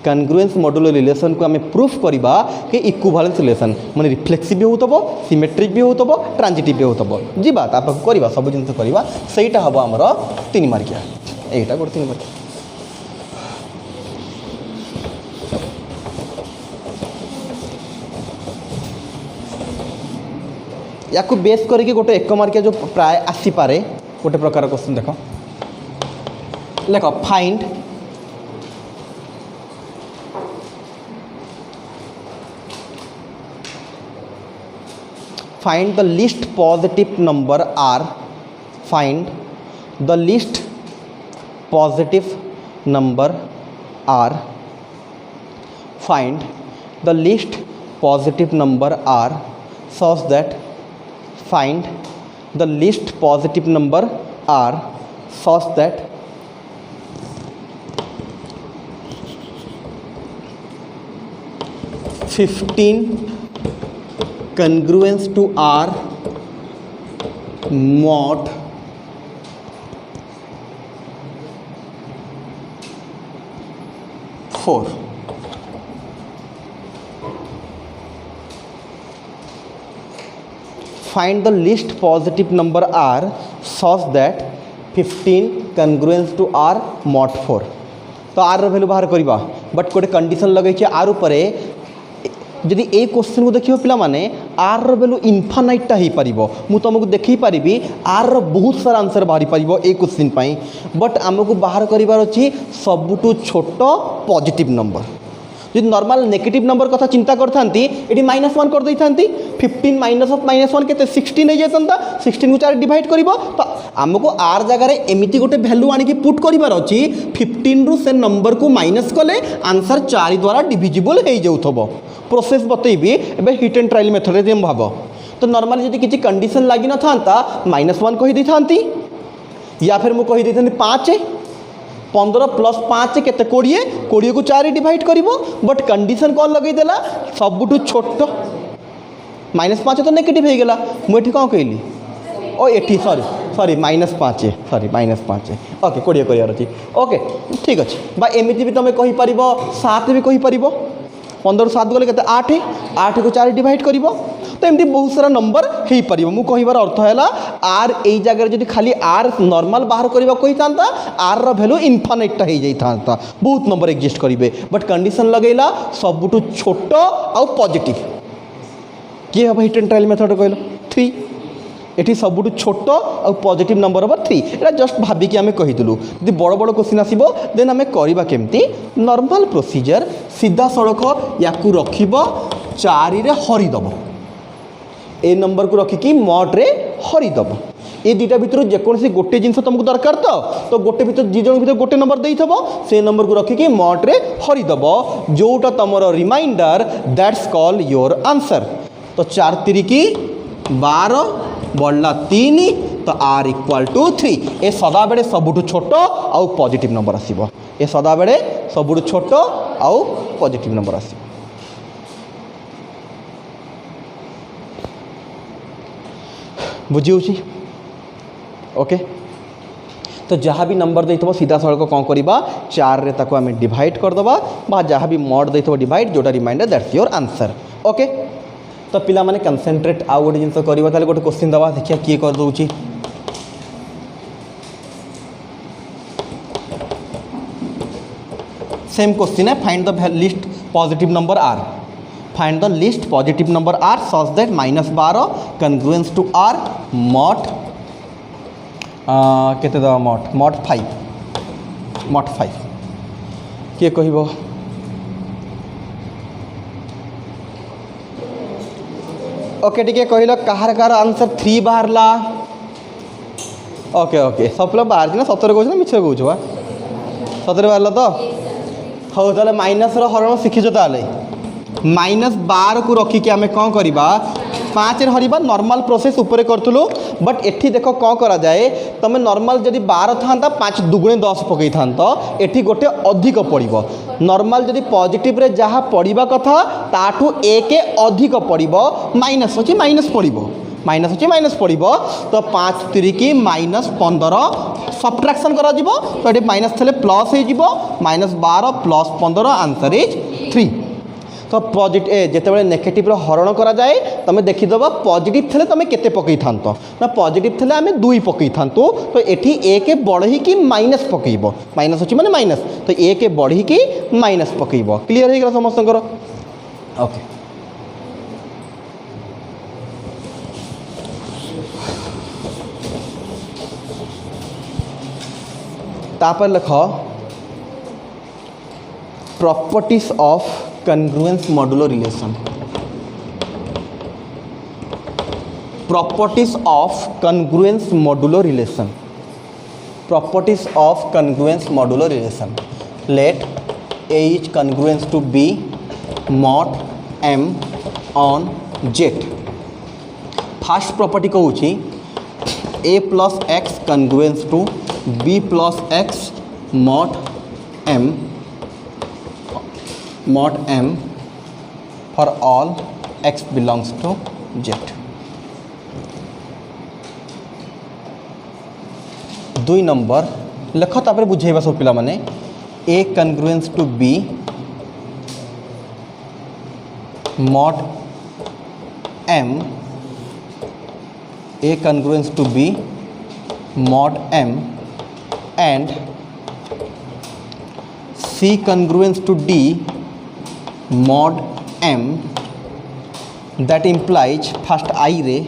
Congruence modulo relation को आम प्रूफ करवा कि इक्विवेलेंस रिलेशन माने रिफ्लेक्सिव भी होतबो, सिमेट्रिक भी होतबो, ट्रांजिटिव भी होतबो। जीवा तापर करवा सब जिन करवा सेटा हम आमर 3 मार्किया, एटा गोटे 3 मार्किया। या बेस करके गोटे 1 मार्किया जो प्राय आसीपे गोटे प्रकार क्वेश्चन देख लेख find the least positive number are, find the least positive number are, find the least positive number r such that find the least positive number r such that (15) congruence to r mod 4। Find the least positive number r such that 15 congruence to r mod 4। तो r रो value बाहर करवा, but गोटे condition लगे are उपरे जदि ए question को देखियो पिला माने आर रो वैल्यू इनफानाइटा हो पार, मु तुमको देखी पारि आर रो बहुत सारा आंसर बाहरी पार ए क्वेश्चन पाई, बट आमको बाहर करार अच्छी सबुठू छोट पॉजिटिव नंबर। जो नॉर्मल नेगेटिव नंबर कथा चिंता करता ये -1 कर देता 15 माइनस ऑफ -1 के 16 हो जाता, 16 को 4 डिवाइड कर तो आमको आर जगार एमती गोटे भैल्यू आनिकी पुट करार अच्छी 15 रु से नंबर को माइनस कले आंसर 4 द्वारा डिविजिबल हो जाऊब। प्रोसेस बतईबी एबे हिट एंड ट्रायल मेथड में भाव। तो नॉर्मली जब किसी कंडीशन लगी न था -1 कही देती, या फिर मुझे कही 5 15 प्लस 5 के 20 20 को 4 डिवाइड कर, बट कंडीशन कौन लगेदेला सबुठू छोट -5 तो नेगेटिव हो गला। मुझे कौन कहली ओ एटी सॉरी -5 सॉरी -5 ओके 20 कर अच्छी ओके ठीक अच्छे बा एमती भी तुम कहीपर 7 भी कहीपर 15 7 गले 8 8 को 4 डिवाइड कर, तो एमती बहुत सारा नंबर हो पार। मु कहबार अर्थ है आर यही जगह जब खाली आर नॉर्मल बाहर करने कही था आर रो वैल्यू इनफानाइटा हो जाता, बहुत नंबर एक्जिस्ट करेंगे, बट कंडीशन लगेला सबुठू छोट आउ पॉजिटिव किए हम हिट एंड ट्रायल मेथड कहल 3 ये सबुठू छोट आउ पॉजिटिव नंबर हम 3 ये जस्ट भाविकी आम कहीदलु। यदि बड़ बड़ क्वेश्चन आसो देन आम करवा केमती नॉर्मल प्रोसीजर सीधा सड़क या रख 4 रे हरिदब ए नंबर को रखिकी मॉड रे हरिदेव ये दुटा भितर जेकोसी गोटे जिनस तुमको दरकार तो गोटे भितर दी जन भितर गोटे नंबर देइथब से नंबर को रखिकी मॉड रे हरिदेव जोटा तुम remainder that's call your answer. तो 4 तिरिकी 12 बढ़ला 3 तो आर इक्वाल टू 3 ए सदा बेले सबुठु छोट आउ पॉजिटिव नंबर आसीबो ए सदा बेले सबुठु छोट आउ पॉजिटिव नंबर आसीबो। बुझी होची ओके। तो जहाँ भी नंबर देइथबो सीधा सड़क कौन करवा 4 रे ताको आमे डिवाइड करदबा बा जहाँ भी मॉड देइथबो डिवाइड जोटा remainder that's your answer okay. तो पिला माने कंसंट्रेट आउ गोटे जिनस करवा ताले गोटे क्वेश्चन दबा देखिया किए कर दउची। सेम क्वेश्चन है find the least positive number are find the least positive number R such that -12 congruence to are mod केते दबा मॉड 5 किए कहबो ओके टिके कहल कहार आंसर 3 बाहरला ओके ओके सब बाहर ना सतरे कौन ना मिछ कौच बा सतरे बाहरला तो हाँ ताले माइनस हरण शिखीच ताले -12 को रखिकी आम कौन करवा 5 रे हरिबा नॉर्मल प्रोसेस ऊपर करथुलो बट एठी देखो कौन करा जाए तुम नॉर्मल जदि 12 था 5 दुगुणे 10 पकई था एठी गोटे अधिक पड़िबो नॉर्मल जदि पॉजिटिव रे जहाँ पड़िबा कथा ताठू एक अधिक पड़िबो माइनस अछि माइनस पड़िबो माइनस अच्छी माइनस पड़ो तो 5 तिरिकी -15 सब्ट्राक्शन करा जिवो तो ये माइनस थे प्लस हो -12 प्लस 15 आंसर इज 3। तो पॉजिटिव जिते नेगेटिव हरण करा जाए तुम देखीदब पॉजिटिव थे तुम केते पकई था ना पॉजिटिव थे आम 2 पकई था तो ये एक बढ़ी कि माइनस पकईब माइनस अच्छी माने माइनस तो एक बढ़ी कि माइनस पकईब क्लीयर हो गला समस्त ओके। तापर लिख properties of congruence modulo relation properties of congruence modulo relation properties of congruence modulo relation let A is congruent to B mod M on Z। First property कहूँ A plus X congruent to B plus X mod M for all X belongs to Z। 2 number लिख तापर बुझेबा सब पिला माने A congruent to B mod M A congruent to B mod M and C congruent to D mod M that implies first I रे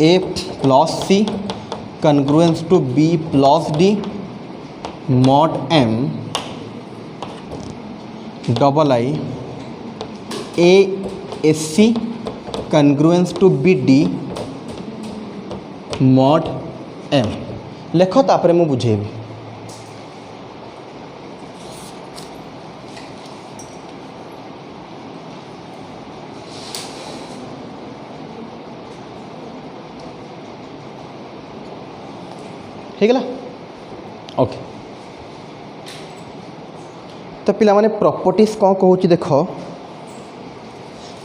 A plus C congruent to B plus D mod M double I A SC congruent to BD mod M लेख तापर मु बुझेबी ठीक है okay. तो पिला माने properties कौन कहूँ देख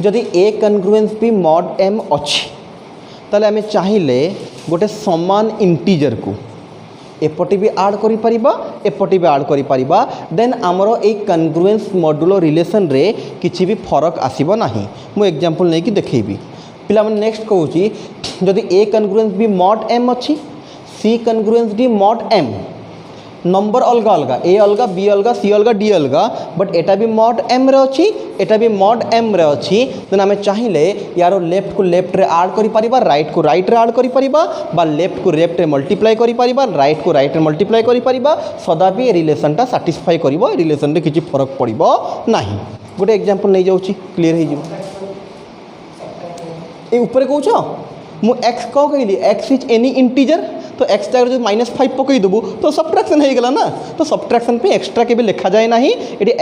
जदि ए कन्ग्रुएंस भी मॉड एम अच्छी ताले आमे चाहिए गोटे समान इंटीजर को एपटे भी आड करि परिबा एपटे भी आड करि परिबा देन आमरो ए कन्ग्रुएंस मॉडुलो रिलेशन रे किछि भी फरक आसीबो नाही। मु एग्जांपल नै कि देखैबी पिला माने नेक्स्ट कहूची जदि ए कन्ग्रुएंस भी मॉड एम अच्छी सी कन्ग्रुएंस डी मॉड एम नंबर अलग अलग ए अलग बी अलग सी अलग डी अलग बट एटा भी मॉड एम रे अच्छी एटा भी मॉड एम रे अच्छी देन आमे चाहिए यार लेफ्ट को लेफ्ट रे ऐड करि परिबा राइट को राइट रे ऐड करि परिबा बा लेफ्ट को लेफ्ट रे मल्टीप्लाई करि परिबा राइट को राइट रे मल्टीप्लाई करि परिबा सदा भी रिलेशनटा सैटिस्फाई करिवो रिलेशन रे किछि फरक पड़िबो नाही। गोटे एग्जांपल नै जाउची क्लियर हे जिवो ए ऊपर कहूछ मु एक्स कौ कहली एक्स इज एनी इंटीजर तो एक्स जगह जो -5 पकईदेबू तो सब्ट्राक्शन हो गला ना तो सब्ट्राक्शन पे एक्सट्रा के लिखा जाए ना ये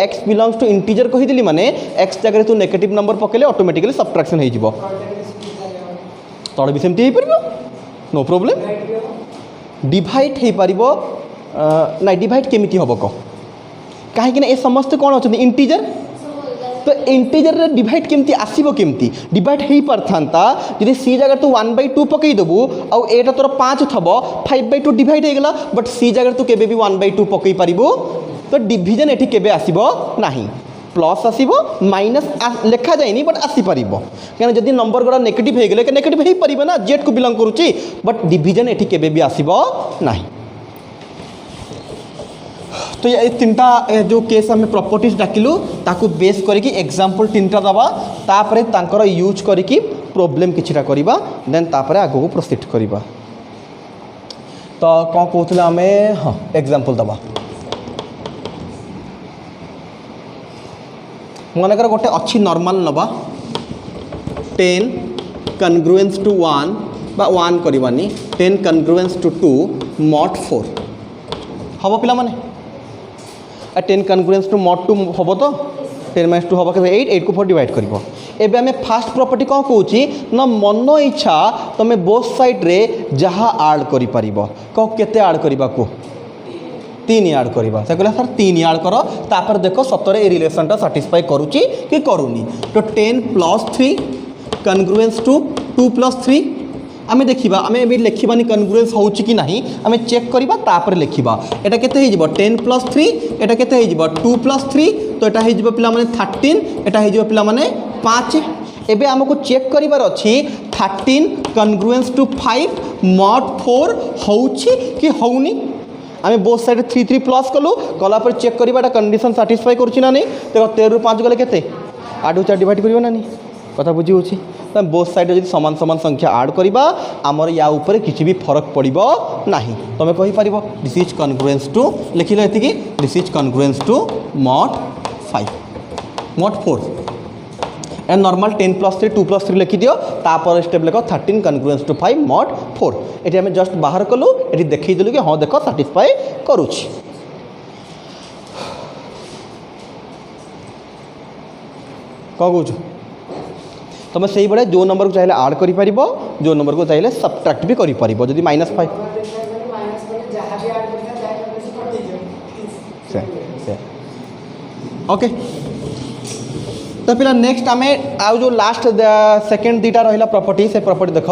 एक्स बिलंग्स टू इंटीजर कहीदेली माने एक्स जगह तू नेगेटिव नंबर पकेले ऑटोमेटिकली सब्ट्राक्शन हो तड़े भी सेमती हो पार नो प्रॉब्लम डिवाइड हो पार ना डिवाइड केमिति हम कह कहीं ए समस्त कौन अच्छा इंटीजर तो इंटीजर रे डिवाइड केमती आसीबो केमती डिवाइड हो पारथा जदि सी जगह तू 1/2 पकईदेबू आउ एटा तोर 5 थब 5/2 डिवाइड हो गला बट सी जगह तू केबे भी 1/2 पकई पारिबो तो डिविजन एठी केबे आसीबो नाही प्लस आसीबो माइनस लेखा जाएनी बट आसी पारिबो कारण जदि नंबर गुड़ा नेगेटिव हो गले नेगेटिव हो पारिबो ना जेड को बिलोंग करूची बट डिविजन एठी केबे भी आसीबो नाही तो ये तीनटा जो केस आम प्रॉपर्टीज डाकिलु ताकू बेस करके एग्जांपल तीनटा दबा तापरे तांकर यूज करके प्रॉब्लम किछिटा करिबा देन तापरे आगो को प्रोसीड करिबा तो कौन कहते आम हाँ एग्जांपल दबा मनकर गोटे अच्छी नॉर्मल नबा 10 कन्ग्रुएंस टू 1 बा 1 करवानी 10 कन्ग्रुएंस टू 2 मॉड 4 हम पिला माने 10 कन्ग्रुएंस टू मॉड 2 हम तो 10 - 2 हम 8 को 4 डिवाइड कर एबे आम फास्ट प्रॉपर्टी कौन कौच ना मन इच्छा तुम बोथ साइड रे जहाँ आड कर कह केते आड करने को 3 आड करवा से कहला सर 3 आड कर तापर देख सतरे ए रिलेशनटा साटिस्फाई करुच्ची कि करूनी तो 10 + 3 कन्ग्रुएंस टू 2 + 3 आमे देखिबा आमे एबे लिखिबानी कन्ग्रुएंस होउची कि नाही आमे चेक करबा तापर लिखिबा एटा केते हे जिवो 10 + 3 एटा केते हे जिवो 2 + 3 तो एटा हे जिवो पिला माने 13 एटा हे जिवो पिला माने 5 एबे हमको चेक करिवार अछि 13 कन्ग्रुएंस टू 5 मॉड 4 होउची कि होउनी आमे बोथ साइड 3 3 प्लस कलु कला पर चेक करबा एटा कंडीशन साटिस्फाई करूची ना नहीं देखो 13 रु 5 गले केते 8 4 डिवाइड करियो ना नहीं कथा बुझी होची तो बोथ साइड जब समान समान संख्या आड करवा आमर या ऊपर किसी भी फरक पड़ो ना तुम कहीपर दिस इज कन्ग्रुएंस टू लिख लो ये this is congruence to mod 5 mod 4 and normal 10 + 3 2 + 3 लिखि दियो तापर स्टेप लिख 13 कन्ग्रुएंस टू 5 मॉड 4 ये आम जस्ट बाहर कलु ये देखदेलु कि हाँ देख साटिस्फाई करुच्ची कौन कौच तुम से भाई जो नंबर को चाहिए आड कर जो नंबर को चाहिए सब्ट्रैक्ट भी कर जदि -5 ओके तो पिला नेक्स्ट आम आउ जो लास्ट सेकेंड दीटा रहा प्रॉपर्टी से प्रॉपर्टी देख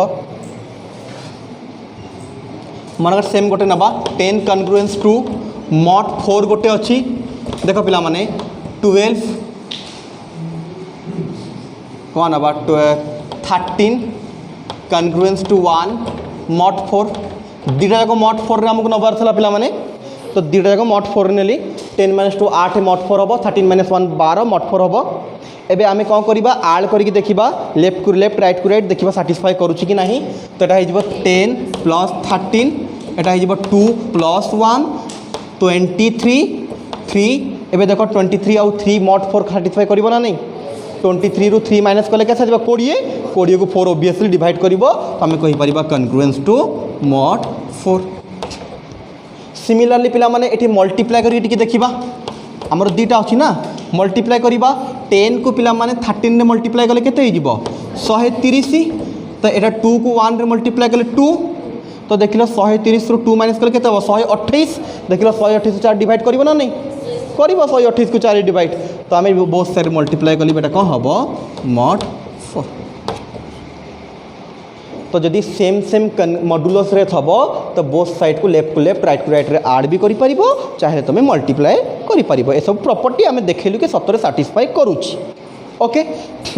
मन सेम गोटे नवा 10 कन्ग्रुएंस टू मॉड 4 गोटे अच्छी देख पिला माने 12 कौन अब 13 कन्ग्रुएंस टू 1 मॉड 4 दीटा जाक मॉड 4 रे हमको नबार था पिला माने तो दीटा जाक मॉड 4 नेली 10 - 2 8 मॉड 4 हम 13 - 1 12 मॉड 4 हम एबे आमे कौन करबा आड करके देखिबा लेफ्ट को लेफ्ट राइट को राइट देखिबा साटिस्फाई करूची कि नहीं तो एटा हो 10 + 13 एटा हो 2 + 1 23 3 एबे देखो 23 आउ 3 मॉड 4 साटिस्फाई करिवो ना नहीं 23 रु 3 माइनस कले कैसे 20 20 को 4 ओबियसली डिवाइड करिवो तो आमे कहि परिबा कन्ग्रुएंस टू मॉड 4 सिमिलरली पिला माने एठी मल्टीप्लाई करी देखिबा हमर दीटा अछि ना मल्टीप्लाई करिबा 10 को पिला माने 13 रे मल्टीप्लाई कले केते हिजिबो 130 तो एटा 2 को 1 रे मल्टीप्लाई कले 2 तो देखिलो 130 रु 2 माइनस कले केते हो 128 देखिलो 128 को 4 डिवाइड करिवो ना नहीं करिवो 128 को 4 डिवाइड तो आम बहुत सारे मल्टीप्लाई कली बेटा कौन हम मॉड 4 तो जदि सेम सेम मॉडुलस रे थबो तो बोथ साइड को लेफ्ट राइट रे आड भी करि परिबो चाहे तुम मल्टीप्लाई करि परिबो ए सब प्रॉपर्टी आम देखलु कि सतरे साटिस्फाई करूची ओके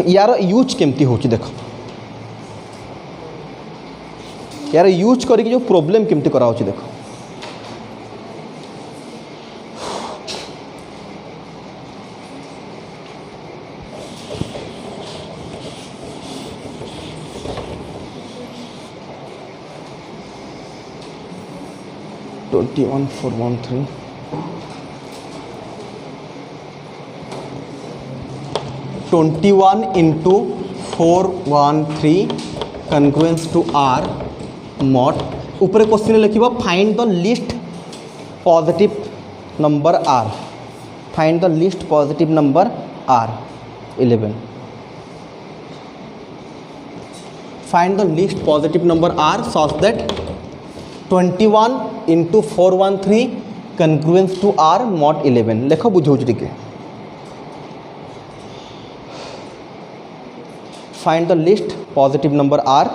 यार यूज केमती होची देखो यार यूज करके जो प्रॉब्लम केमती करा होची देखो $21,413 21 × 413 कनग्रुएंस टू आर मॉड ऊपर क्वेश्चन लिख find the least positive number are find the least positive number r 11 find the least positive number r such that 21 into 413 congruence to r mod 11 लेख बुझाऊँ टिके find the least positive number r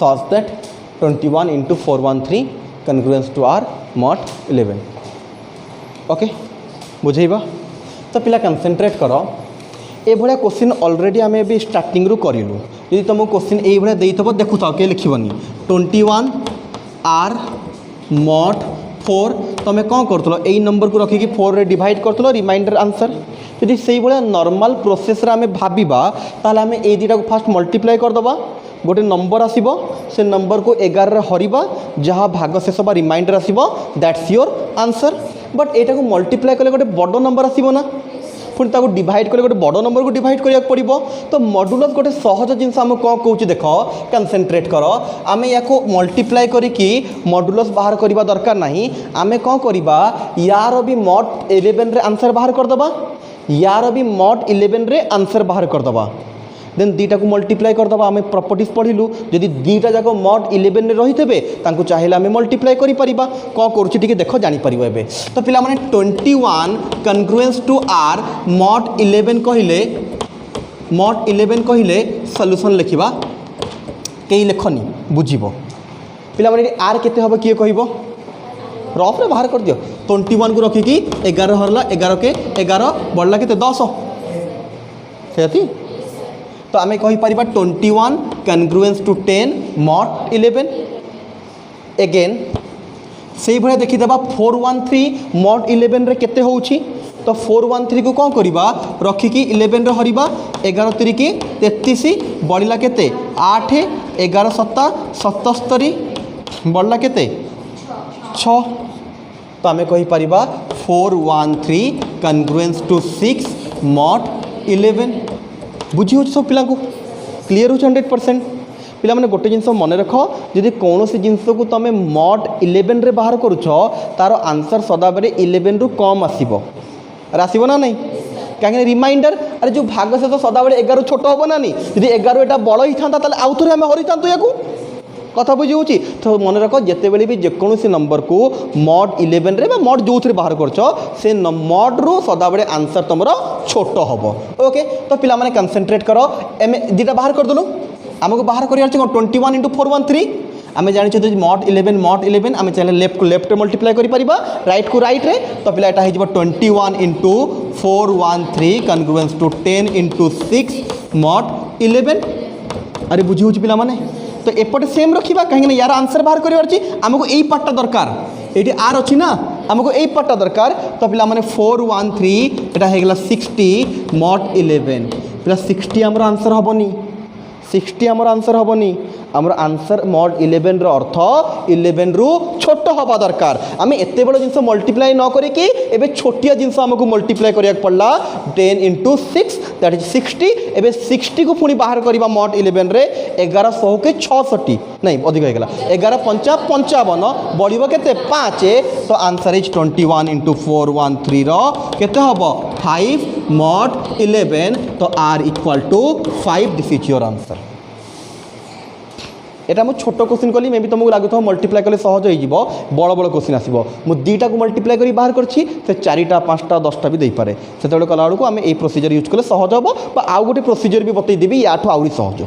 such that 21 into 413 congruence to r mod 11 okay बुझेबा तो पिला concentrate करो ए भाया question already आम भी starting रू करूँ जी तुमको क्वेश्चन ये भाया देथब देखु था किए लिखनी 21 आर मॉड 4 तुम कौन करूँ यही नंबर को रखिकी 4 रे डिवाइड करूँ रिमाइंडर आंसर यदि से भाया नॉर्मल प्रोसेस आम भाविबा ताल आम ए दुटा को फास्ट मल्टीप्लाई करदबा गोटे नंबर आसीबो से नंबर को 11 रे हरिबा जहाँ भाग शेष बा रिमाइंडर आसीबो दैट्स योर आंसर बट एटा को मल्टीप्लाई कले गोटे बड़ नंबर आसीबो ना पुणी ताको डिवाइड कर गोटे बड़ नंबर को डिवाइड करिया पड़िबो तो मॉड्यूलस गोटे सहज जिनस आम कौन कहूँ देख कंसंट्रेट कर आम या मल्टीप्लाई करिकी मॉड्यूलस बाहर करवा दरकार नहीं आम कौन करवा यार भी मॉड 11 रे आंसर बाहर करदबा यार भी मॉड 11 रे आंसर बाहर करदबा देन दीटा को मल्टीप्लाई करदबा आम प्रॉपर्टीज पढ़िलु जदि दीटा जाक मॉड 11 रे रही थे तांको चाहिए आम मल्टीप्लाई करि परिबा कौन करूँ टिके देख जानी परिबो एबे तो पिला माने 21 कन्ग्रुएंस टू आर मॉड 11 कहले सॉल्यूशन लिखिबा कई लेखनी बुझिबो पिला माने आर केते हबो किए कहबो रफ रे बाहर कर दियो 21 को रखिकी 11 हरला 11 के 11 बढ़ला केते 10 सेती तो आम कहीपर 21 कन्ग्रुएंस टू 10 मॉड 11 एगेन से भाया देखीदेवा 413 मॉड 11 रे केते होउछि तो 413 को कौन करवा रखिकी 11 रे हरिबा 11 तिरिकी 33 बढ़ला केते 8 11 7 77 बढ़ला केते 6 तो आम कहीपर 413 कन्ग्रुएंस टू 6 मॉड 11 बुझी हो सब पिला क्लीयर हो 100% पिला माने गोटे जिनस मन रख जदि कौन सी जिनस को तुम मॉड 11 रे बाहर करुछ तार आंसर सदाबले 11 रु कम आसीबो आसीबो ना नहीं कहीं रिमाइंडर अरे जो भाग से तो सदाबले 11 छोट हम ना नहीं यदि 11 एटा बड़ ही था ताले आउ थे आम हरी था या कथा बुझी तो मन रख जिते भी जेकोसी नंबर को मॉड 11 रे मॉड जो थे बाहर कर से मॉड रु सदाबले आंसर तुम छोट हम ओके तो पिला माने कंसंट्रेट करो एम दीटा बाहर करदेलु आमको बाहर कर 21 इंटू 413 आम जानी मॉड 11 आम चाहिए लेफ्ट को लेफ्ट मल्टीप्लाई कर राइट को राइट रे तो पिला एटा हो 21 इंटू 413 कन्ग्रुएंस टू 10 इंटू 6 मॉड 11 अरे बुझी हो पिला माने तो एपटे सेम रखा कहीं यार आंसर बाहर कर आमको यही पार्टा दरकार ये आर अच्छी ना आमको यही पार्टा दरकार तो पिला माने 413 एटा हो गला 60 मॉड 11 पिला 60 आमर आंसर हेनी 60 आमर आंसर हेनी आमर आंसर मॉड 11 रो अर्थ 11 रु छोट हवा दरकार आम एत बड़ जिन मल्टीप्लाई न करिकी एबे छोटिया जिनस आमको मल्टीप्लाई करिया पड़ला 10 इंटू 6 दैट इज 60 एबे 60 को पुणी बाहर करवा मॉड 11 रे 1100 के 66 नहीं अधिक हो गला 11 5 55 बढ़िबो केते 5 तो आंसर इज 21 इंटू 413 रो केते हबो 5 मॉड 11 तो r equal to 5 this is your answer एटा मु छोट क्वेश्चन कली मे भी तुमको लगुता मल्टीप्लाई कले सहज हो बड़ बड़ क्वेश्चन आसो मु दुईटा को मल्टीप्लाई कर बाहर करछि से 4टा 5टा 10टा भी दे पारे से कला बेलू आम ये प्रोसीजर यूज कले सहज हम आउ गोटे प्रोसीजर भी बतईदेवी या आउरी सहज